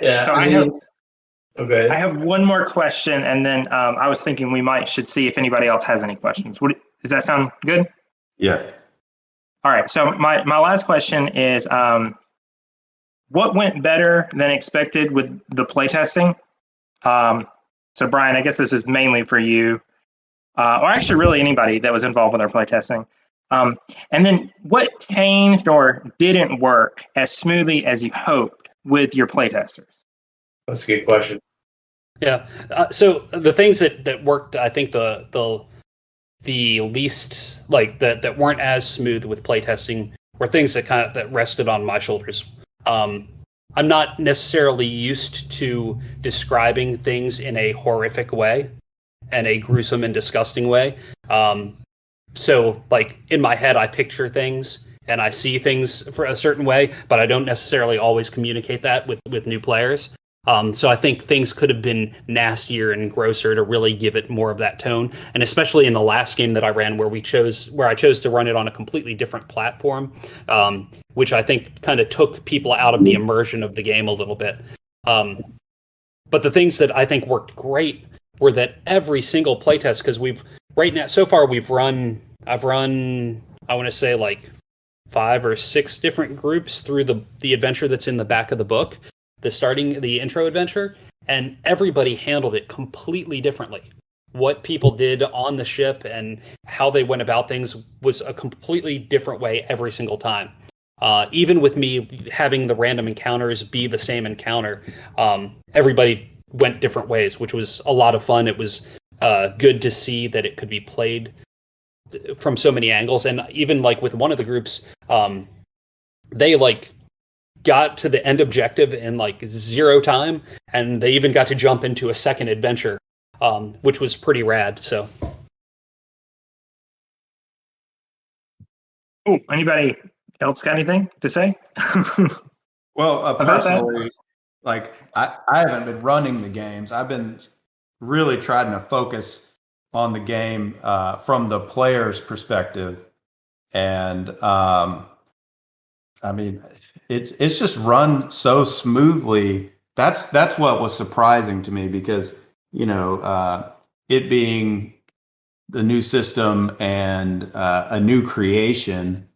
[SPEAKER 4] Yeah,
[SPEAKER 1] so
[SPEAKER 4] okay.
[SPEAKER 1] I have one more question, and then I was thinking we should see if anybody else has any questions. Does that sound good?
[SPEAKER 3] Yeah.
[SPEAKER 1] All right. So my last question is, what went better than expected with the playtesting? So Brian, I guess this is mainly for you, or actually really anybody that was involved with our playtesting. And then what changed or didn't work as smoothly as you hoped with your playtesters?
[SPEAKER 4] That's a good question.
[SPEAKER 2] Yeah. So the things that worked, I think the least, like that weren't as smooth with playtesting were things that rested on my shoulders. I'm not necessarily used to describing things in a horrific way and a gruesome and disgusting way. So like in my head, I picture things and I see things for a certain way, but I don't necessarily always communicate that with new players. So I think things could have been nastier and grosser to really give it more of that tone. And especially in the last game that I ran, where I chose to run it on a completely different platform, which I think kind of took people out of the immersion of the game a little bit. But the things that I think worked great were that every single playtest, because I've run, I want to say like 5 or 6 different groups through the adventure that's in the back of the book. The intro adventure, and everybody handled it completely differently. What people did on the ship and how they went about things was a completely different way every single time. Even with me having the random encounters be the same encounter, everybody went different ways, which was a lot of fun. It was good to see that it could be played from so many angles. And even like with one of the groups, they like got to the end objective in like 0 time, and they even got to jump into a second adventure, which was pretty rad. So,
[SPEAKER 1] Anybody else got anything to say?
[SPEAKER 3] Well, personally, like I haven't been running the games. I've been really trying to focus on the game from the player's perspective, and I mean, it's just run so smoothly. That's what was surprising to me, because it being the new system and a new creation,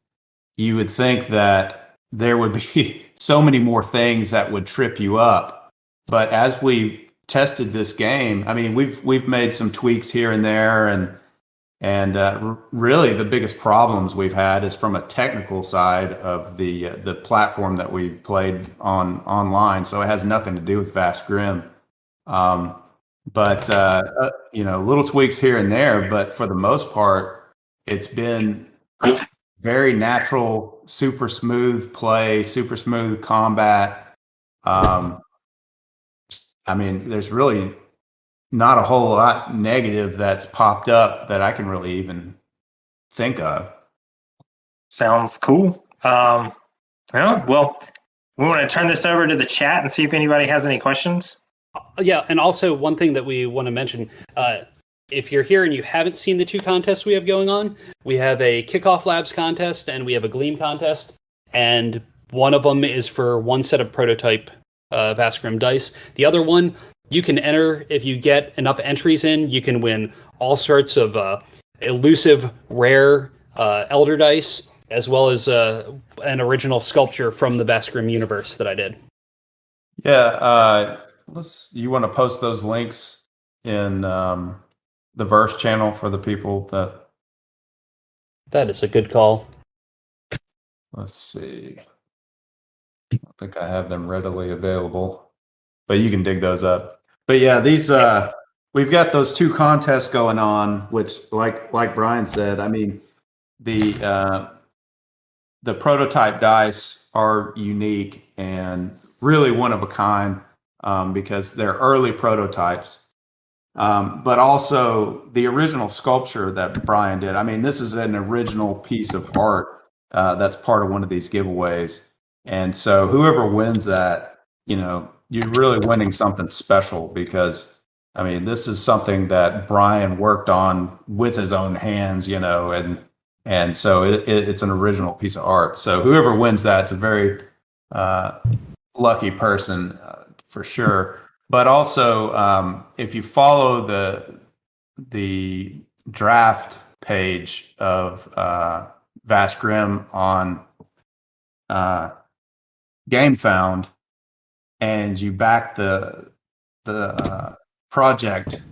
[SPEAKER 3] you would think that there would be so many more things that would trip you up. But as we tested this game, I mean, we've made some tweaks here and there, and really the biggest problems we've had is from a technical side of the platform that we played online. So it has nothing to do with Vast Grimm. But little tweaks here and there, but for the most part, it's been very natural, super smooth play, super smooth combat. I mean, there's really not a whole lot negative that's popped up that I can really even think of.
[SPEAKER 1] Sounds cool. Well, we want to turn this over to the chat and see if anybody has any questions.
[SPEAKER 2] Yeah, and also one thing that we want to mention, if you're here and you haven't seen the 2 contests we have going on, we have a Kickoff Labs contest and we have a Gleam contest, and one of them is for 1 set of prototype Vast Grimm dice. The other one, you can enter, if you get enough entries in, you can win all sorts of elusive, rare Elder dice, as well as an original sculpture from the Vast Grimm universe that I did.
[SPEAKER 3] Yeah, you want to post those links in the Verse channel for the people that...
[SPEAKER 2] That is a good call.
[SPEAKER 3] Let's see. I don't think I have them readily available, but you can dig those up. But yeah, these we've got those two contests going on, which, like Brian said, I mean, the prototype dice are unique and really one of a kind because they're early prototypes. But also the original sculpture that Brian did. I mean, this is an original piece of art that's part of one of these giveaways. And so whoever wins that, you're really winning something special because, I mean, this is something that Brian worked on with his own hands, and so it's an original piece of art. So whoever wins that, it's a very lucky person for sure. But also, if you follow the draft page of Vast Grimm on GameFound, and you back the project,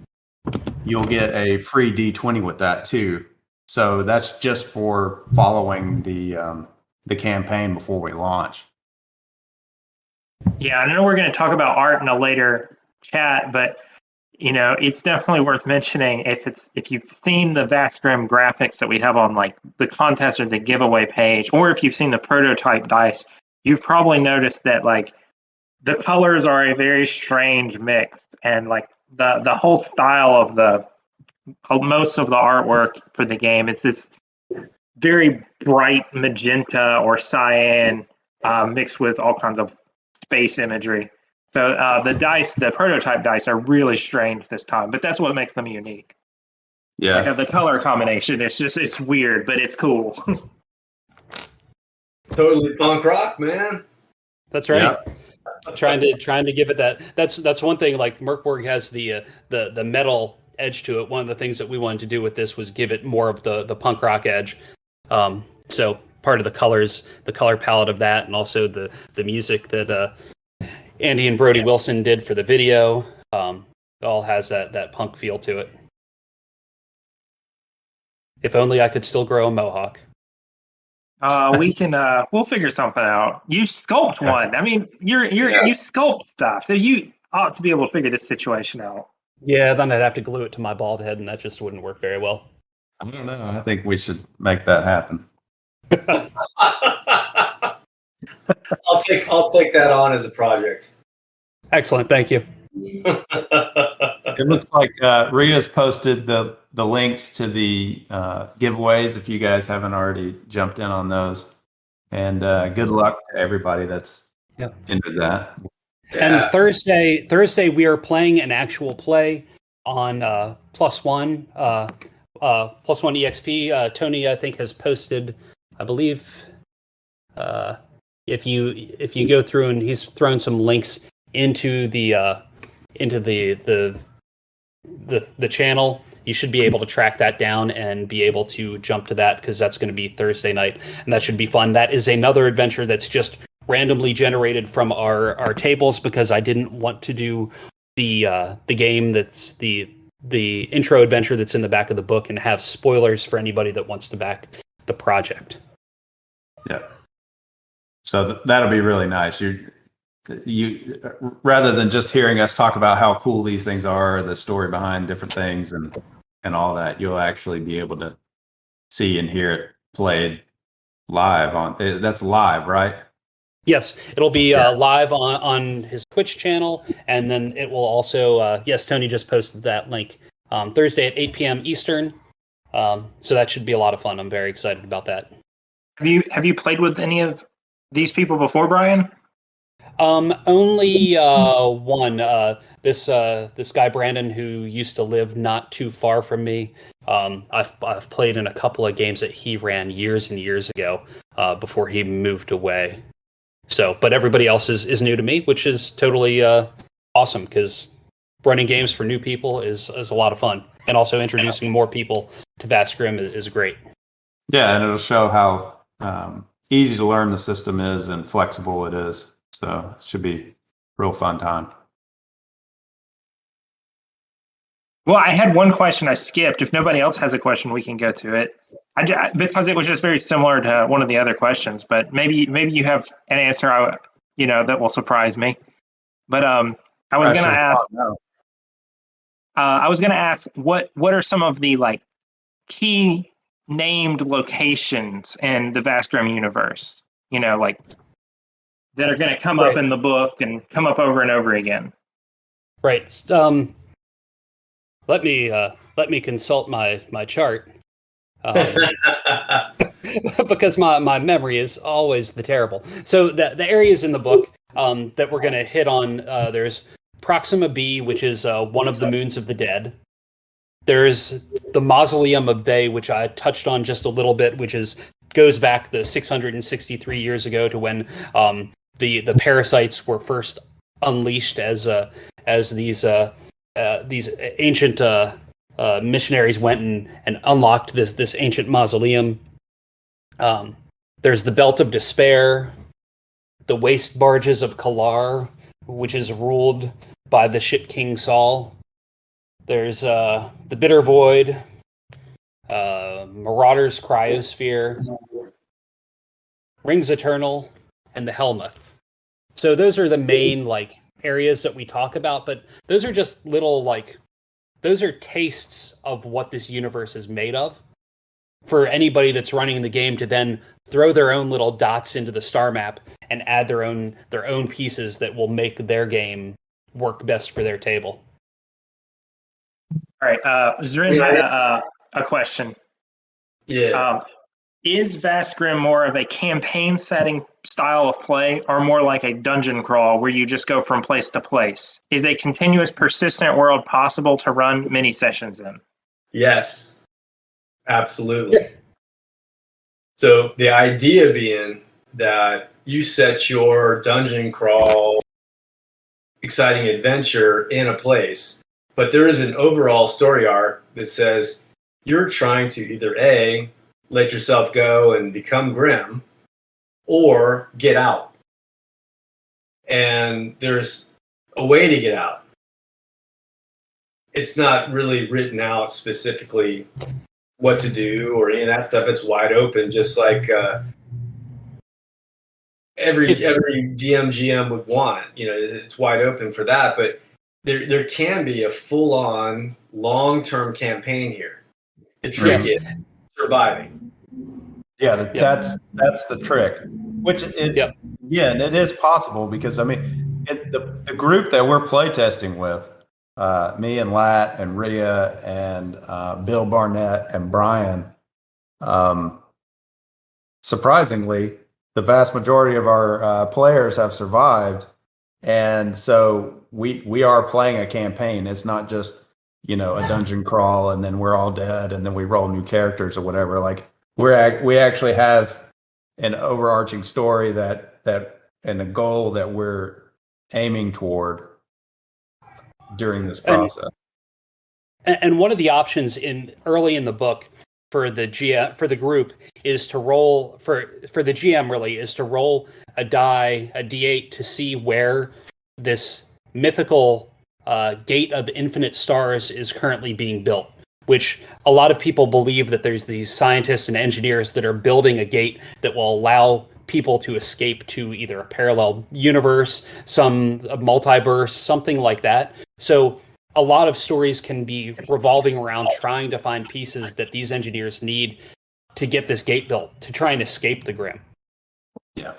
[SPEAKER 3] you'll get a free D20 with that too. So that's just for following the campaign before we launch.
[SPEAKER 1] Yeah, I know we're going to talk about art in a later chat, but it's definitely worth mentioning if you've seen the Vast Grimm graphics that we have on like the contest or the giveaway page, or if you've seen the prototype dice, you've probably noticed that like the colors are a very strange mix, and like the whole style of most of the artwork for the game, it's this very bright magenta or cyan mixed with all kinds of space imagery. So the prototype dice are really strange this time, but that's what makes them unique.
[SPEAKER 3] Yeah.
[SPEAKER 1] Like the color combination, it's weird, but it's cool.
[SPEAKER 4] Totally punk rock, man.
[SPEAKER 2] That's right.
[SPEAKER 3] Yeah.
[SPEAKER 2] Trying to give it that. That's one thing. Like Merkborg has the metal edge to it. One of the things that we wanted to do with this was give it more of the punk rock edge. So part of the color palette of that, and also the music that Andy and Brody Wilson did for the video, it all has that punk feel to it. If only I could still grow a mohawk.
[SPEAKER 1] We'll figure something out. You sculpt one. I mean, you sculpt stuff. So you ought to be able to figure this situation out.
[SPEAKER 2] Yeah, then I'd have to glue it to my bald head, and that just wouldn't work very well.
[SPEAKER 3] I don't know. I think we should make that happen.
[SPEAKER 4] I'll take that on as a project.
[SPEAKER 2] Excellent, thank you.
[SPEAKER 3] It looks like Ria's posted the links to the giveaways if you guys haven't already jumped in on those. And good luck to everybody that's into that.
[SPEAKER 2] Yeah. And Thursday we are playing an actual play on +1 EXP. Tony, I think, has posted, I believe, if you go through, and he's thrown some links into the channel. You should be able to track that down and be able to jump to that, because that's going to be Thursday night, and that should be fun. That is another adventure that's just randomly generated from our tables, because I didn't want to do the game that's the intro adventure that's in the back of the book and have spoilers for anybody that wants to back the project.
[SPEAKER 3] Yeah. So that'll be really nice. You rather than just hearing us talk about how cool these things are, the story behind different things and all that, you'll actually be able to see and hear it played live that's live, right?
[SPEAKER 2] Yes, it'll be live on his Twitch channel, and then it will also yes, Tony just posted that link, Thursday at 8 p.m. Eastern. So that should be a lot of fun. I'm very excited about that.
[SPEAKER 1] Have you played with any of these people before, Brian?
[SPEAKER 2] Only one. This guy Brandon, who used to live not too far from me. I've played in a couple of games that he ran years and years ago, before he moved away. So, but everybody else is new to me, which is totally awesome, because running games for new people is a lot of fun, and also introducing more people to Vast Grimm is great.
[SPEAKER 3] Yeah, and it'll show how easy to learn the system is and flexible it is. So it should be a real fun time.
[SPEAKER 1] Well, I had one question I skipped. If nobody else has a question, we can go to it. Because it was just very similar to one of the other questions, but maybe you have an answer that will surprise me. But I was gonna ask. I was gonna ask what are some of the like key named locations in the Vast Grimm universe? Like that are going to come up in the book and come up over and over again.
[SPEAKER 2] Right. Let me consult my chart. Because my memory is always the terrible. So the areas in the book that we're going to hit on, there's Proxima B, which is one of the moons of the dead. There's the Mausoleum of They, which I touched on just a little bit, which goes back the 663 years ago to when the parasites were first unleashed as these ancient missionaries went and unlocked this ancient mausoleum. There's the Belt of Despair, the Waste Barges of Kalar, which is ruled by the ship King Saul. There's the Bitter Void, Marauder's Cryosphere, Rings Eternal, and the Helmuth. So those are the main areas that we talk about, but those are just little those are tastes of what this universe is made of for anybody that's running the game to then throw their own little dots into the star map and add their own pieces that will make their game work best for their table.
[SPEAKER 1] All right, Zrin had a question.
[SPEAKER 4] Yeah.
[SPEAKER 1] Is Vast Grimm more of a campaign setting style of play or more like a dungeon crawl where you just go from place to place? Is a continuous, persistent world possible to run mini sessions in?
[SPEAKER 4] Yes, absolutely. Yeah. So the idea being that you set your dungeon crawl exciting adventure in a place, but there is an overall story arc that says you're trying to either A, let yourself go and become Grimm, or get out. And there's a way to get out. It's not really written out specifically what to do or any of that stuff. It's wide open, just like every DM GM would want. It's wide open for that. But there can be a full-on long-term campaign here. The trick is surviving.
[SPEAKER 3] Yeah, that's the trick. Which and it is possible because the group that we're playtesting with, me and Lat and Rhea and Bill Barnett and Brian, surprisingly, the vast majority of our players have survived, and so we are playing a campaign. It's not just a dungeon crawl and then we're all dead and then we roll new characters or whatever. We actually have an overarching story that and a goal that we're aiming toward during this process.
[SPEAKER 2] And one of the options early in the book for the group is to roll for the GM really is to roll a D8 to see where this mythical gate of infinite stars is currently being built, which a lot of people believe that there's these scientists and engineers that are building a gate that will allow people to escape to either a parallel universe, a multiverse, something like that. So a lot of stories can be revolving around trying to find pieces that these engineers need to get this gate built, to try and escape the Grimm.
[SPEAKER 3] Yeah.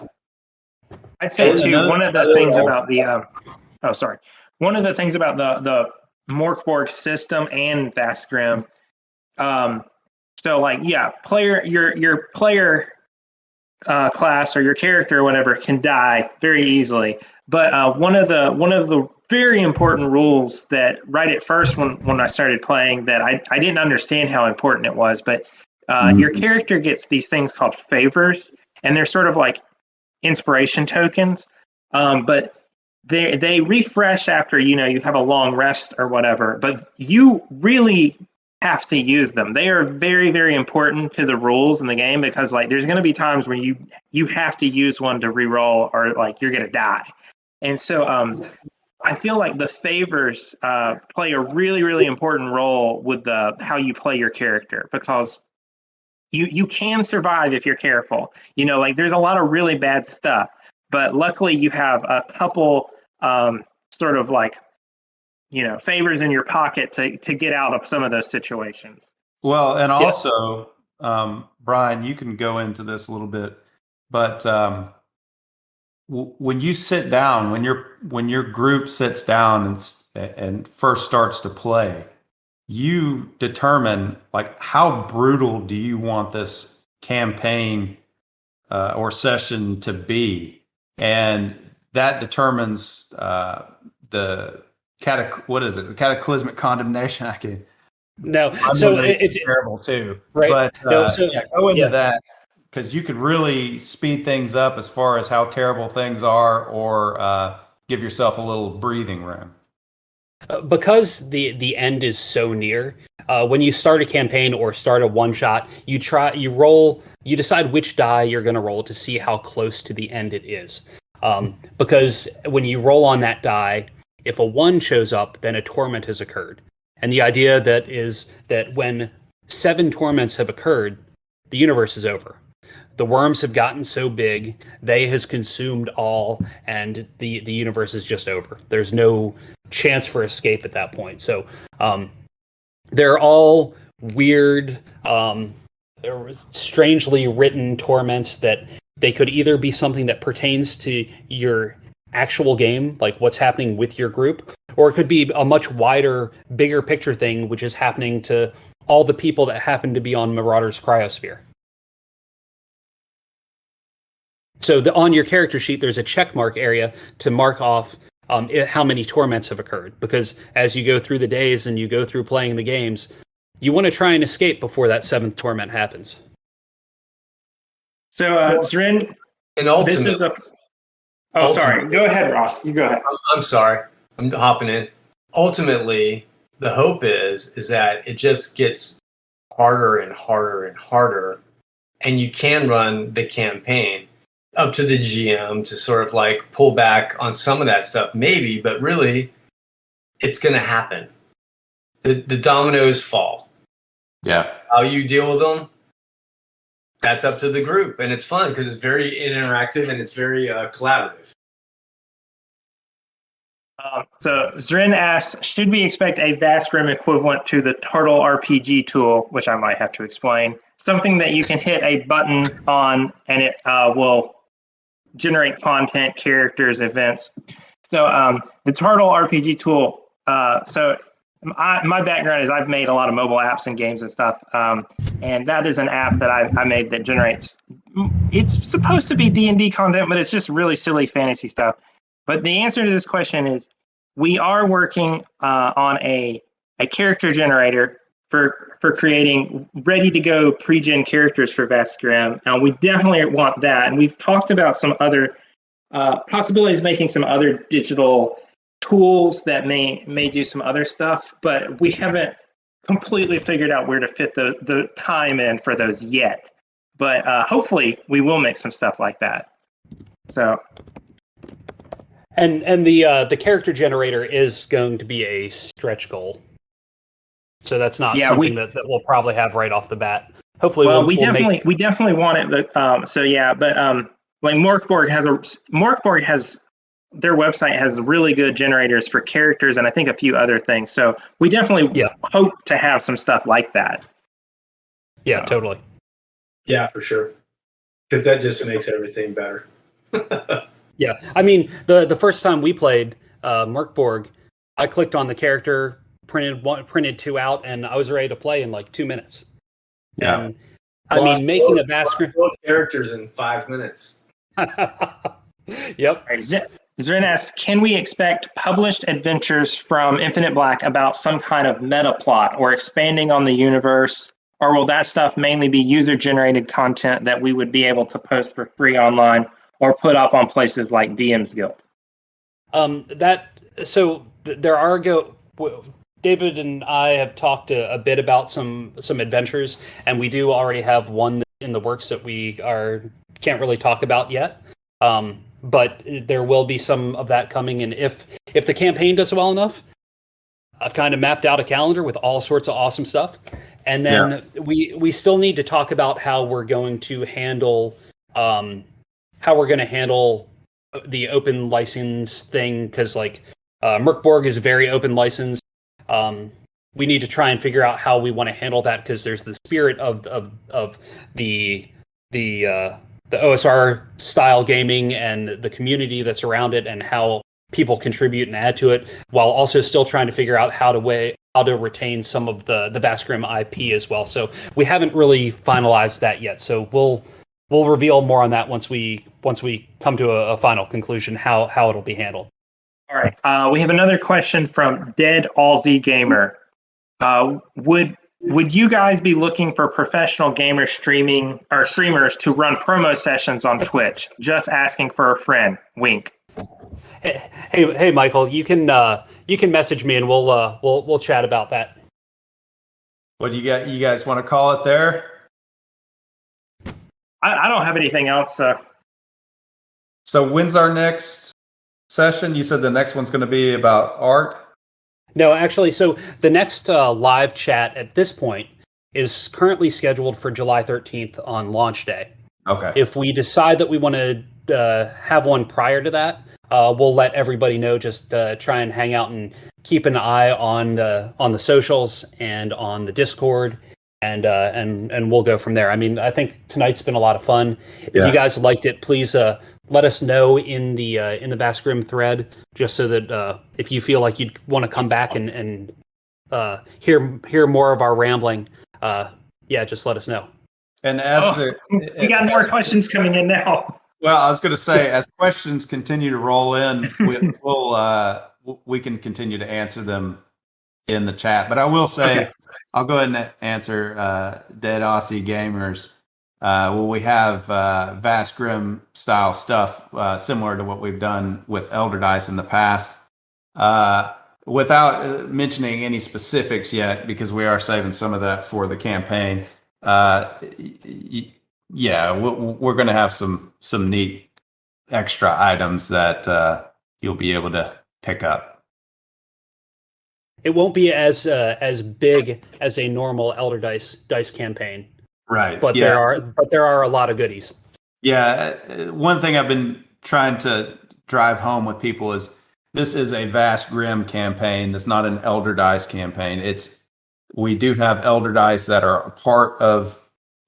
[SPEAKER 1] I'd say too, one of the things about one of the things about the Morkborg system and Vast Grimm. Your player class or your character or whatever can die very easily. But one of the very important rules that right at first when I started playing that I didn't understand how important it was, but your character gets these things called favors, and they're sort of like inspiration tokens. But they refresh after you have a long rest or whatever, but you really have to use them. They are very, very important to the rules in the game because there's going to be times where you have to use one to reroll or you're going to die. And so I feel like the favors play a really, really important role with how you play your character because you can survive if you're careful. Like there's a lot of really bad stuff, but luckily you have a couple sort of like favors in your pocket to get out of some of those situations.
[SPEAKER 3] Well, and also, Brian, you can go into this a little bit, but when you sit down, when your group sits down and first starts to play, you determine like how brutal do you want this campaign or session to be, and that determines the the cataclysmic condemnation. I can.
[SPEAKER 2] No, so it's
[SPEAKER 3] terrible too,
[SPEAKER 2] right?
[SPEAKER 3] But
[SPEAKER 2] no,
[SPEAKER 3] go into that, because you could really speed things up as far as how terrible things are, or give yourself a little breathing room.
[SPEAKER 2] Because the end is so near, when you start a campaign or start a one shot, you decide which die you're going to roll to see how close to the end it is. Because when you roll on that die, if a 1 shows up, then a torment has occurred. And the idea that is that when 7 torments have occurred, the universe is over. The worms have gotten so big, they has consumed all, and the universe is just over. There's no chance for escape at that point. So they're all weird, strangely written torments that they could either be something that pertains to your actual game, like what's happening with your group, or it could be a much wider, bigger picture thing, which is happening to all the people that happen to be on Marauder's cryosphere. So on your character sheet, there's a check mark area to mark off how many torments have occurred, because as you go through the days and you go through playing the games, you want to try and escape before that 7th torment happens.
[SPEAKER 1] So, Zrin, this is a... Oh, sorry. Go ahead, Ross. You go ahead.
[SPEAKER 4] I'm sorry. I'm hopping in. Ultimately, the hope is that it just gets harder and harder and harder, and you can run the campaign up to the GM to sort of like pull back on some of that stuff, maybe, but really, it's going to happen. The dominoes fall.
[SPEAKER 3] Yeah.
[SPEAKER 4] How you deal with them, that's up to the group, and it's fun because it's very interactive and it's very collaborative.
[SPEAKER 1] So Zrin asks, should we expect a Vast Grimm equivalent to the Turtle RPG tool, which I might have to explain, something that you can hit a button on and it will generate content, characters, events? So the Turtle RPG tool, my background is I've made a lot of mobile apps and games and stuff, and that is an app that I made that generates, it's supposed to be D&D content, but it's just really silly fantasy stuff. But the answer to this question is we are working on a character generator for creating ready-to-go pre-gen characters for Vast Grimm, and we definitely want that. And we've talked about some other possibilities of making some other digital tools that may do some other stuff, but we haven't completely figured out where to fit the time in for those yet. But hopefully we will make some stuff like that. So.
[SPEAKER 2] And the character generator is going to be a stretch goal. So that's not something that we'll probably have right off the bat. Hopefully,
[SPEAKER 1] we definitely want it. But like Morkborg has their website has really good generators for characters and I think a few other things. So we definitely hope to have some stuff like that.
[SPEAKER 2] Yeah, totally.
[SPEAKER 4] Yeah, for sure. Because that just makes everything better.
[SPEAKER 2] Yeah, I mean, the first time we played Morkborg, I clicked on the character, printed 2 out, and I was ready to play in like 2 minutes.
[SPEAKER 3] Yeah,
[SPEAKER 2] and, making a Vast Grimm
[SPEAKER 4] characters in 5 minutes.
[SPEAKER 2] Yep.
[SPEAKER 1] Zrin asks, can we expect published adventures from Infinite Black about some kind of meta plot or expanding on the universe, or will that stuff mainly be user-generated content that we would be able to post for free online or put up on places like DM's Guild?
[SPEAKER 2] There are David and I have talked a bit about some adventures, and we do already have one in the works that we can't really talk about yet. But there will be some of that coming, and if the campaign does well enough, I've kind of mapped out a calendar with all sorts of awesome stuff, And then we still need to talk about how we're going to handle the open license thing, because like Merkborg is very open license. We need to try and figure out how we want to handle that, because there's the spirit of the OSR style gaming and the community that's around it, and how people contribute and add to it, while also still trying to figure out how to retain some of the Vast Grimm IP as well. So we haven't really finalized that yet. So we'll reveal more on that once we come to a final conclusion how it'll be handled.
[SPEAKER 1] All right. We have another question from Dead Aussie Gamer. Would you guys be looking for professional gamer streamers to run promo sessions on Twitch? Just asking for a friend. Wink.
[SPEAKER 2] Hey, Michael, you can message me and we'll chat about that.
[SPEAKER 3] What do you got? You guys want to call it there?
[SPEAKER 1] I don't have anything else.
[SPEAKER 3] So when's our next session? You said the next one's going to be about art.
[SPEAKER 2] No, actually, so the next live chat at this point is currently scheduled for July 13th on launch day.
[SPEAKER 3] Okay.
[SPEAKER 2] If we decide that we want to have one prior to that, we'll let everybody know. Just try and hang out and keep an eye on the socials and on the Discord, and we'll go from there. I mean, I think tonight's been a lot of fun. If you guys liked it, please let us know in the Vast Grimm thread, just so that if you feel like you'd want to come back and hear more of our rambling, just let us know.
[SPEAKER 3] And as
[SPEAKER 1] we got more questions coming in now.
[SPEAKER 3] Well, I was going to say, as questions continue to roll in, we can continue to answer them in the chat. But I will say, I'll go ahead and answer Dead Aussie Gamers. We have Vast Grimm style stuff similar to what we've done with Elder Dice in the past. Without mentioning any specifics yet, because we are saving some of that for the campaign. We're going to have some neat extra items that you'll be able to pick up.
[SPEAKER 2] It won't be as big as a normal Elder Dice campaign,
[SPEAKER 3] right?
[SPEAKER 2] But there are a lot of goodies. Yeah,
[SPEAKER 3] one thing I've been trying to drive home with people is this is a Vast Grimm campaign. It's not an Elder Dice campaign. We do have Elder Dice that are a part of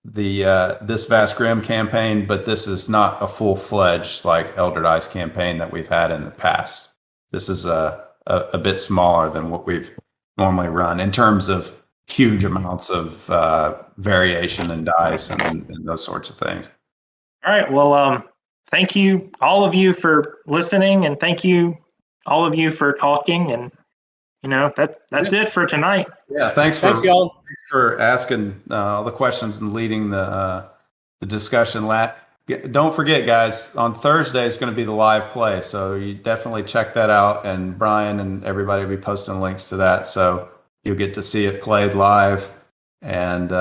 [SPEAKER 3] this Vast Grimm campaign, but this is not a full-fledged like Elder Dice campaign that we've had in the past. This is a bit smaller than what we've normally run in terms of huge amounts of variation in dice and those sorts of things.
[SPEAKER 1] All right. Well, thank you all of you for listening, and thank you all of you for talking. And that's it for tonight.
[SPEAKER 3] Yeah. Thanks
[SPEAKER 2] y'all
[SPEAKER 3] for asking all the questions and leading the discussion. Don't forget, guys, on Thursday is going to be the live play, so you definitely check that out. And Brian and everybody will be posting links to that, so you'll get to see it played live. And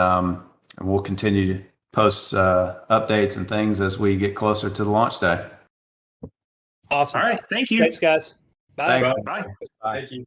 [SPEAKER 3] we'll continue to post updates and things as we get closer to the launch day.
[SPEAKER 2] Awesome.
[SPEAKER 1] All right. Thank you.
[SPEAKER 2] Thanks, guys. Bye.
[SPEAKER 3] Thanks.
[SPEAKER 1] Bye.
[SPEAKER 3] Bye. Thank you.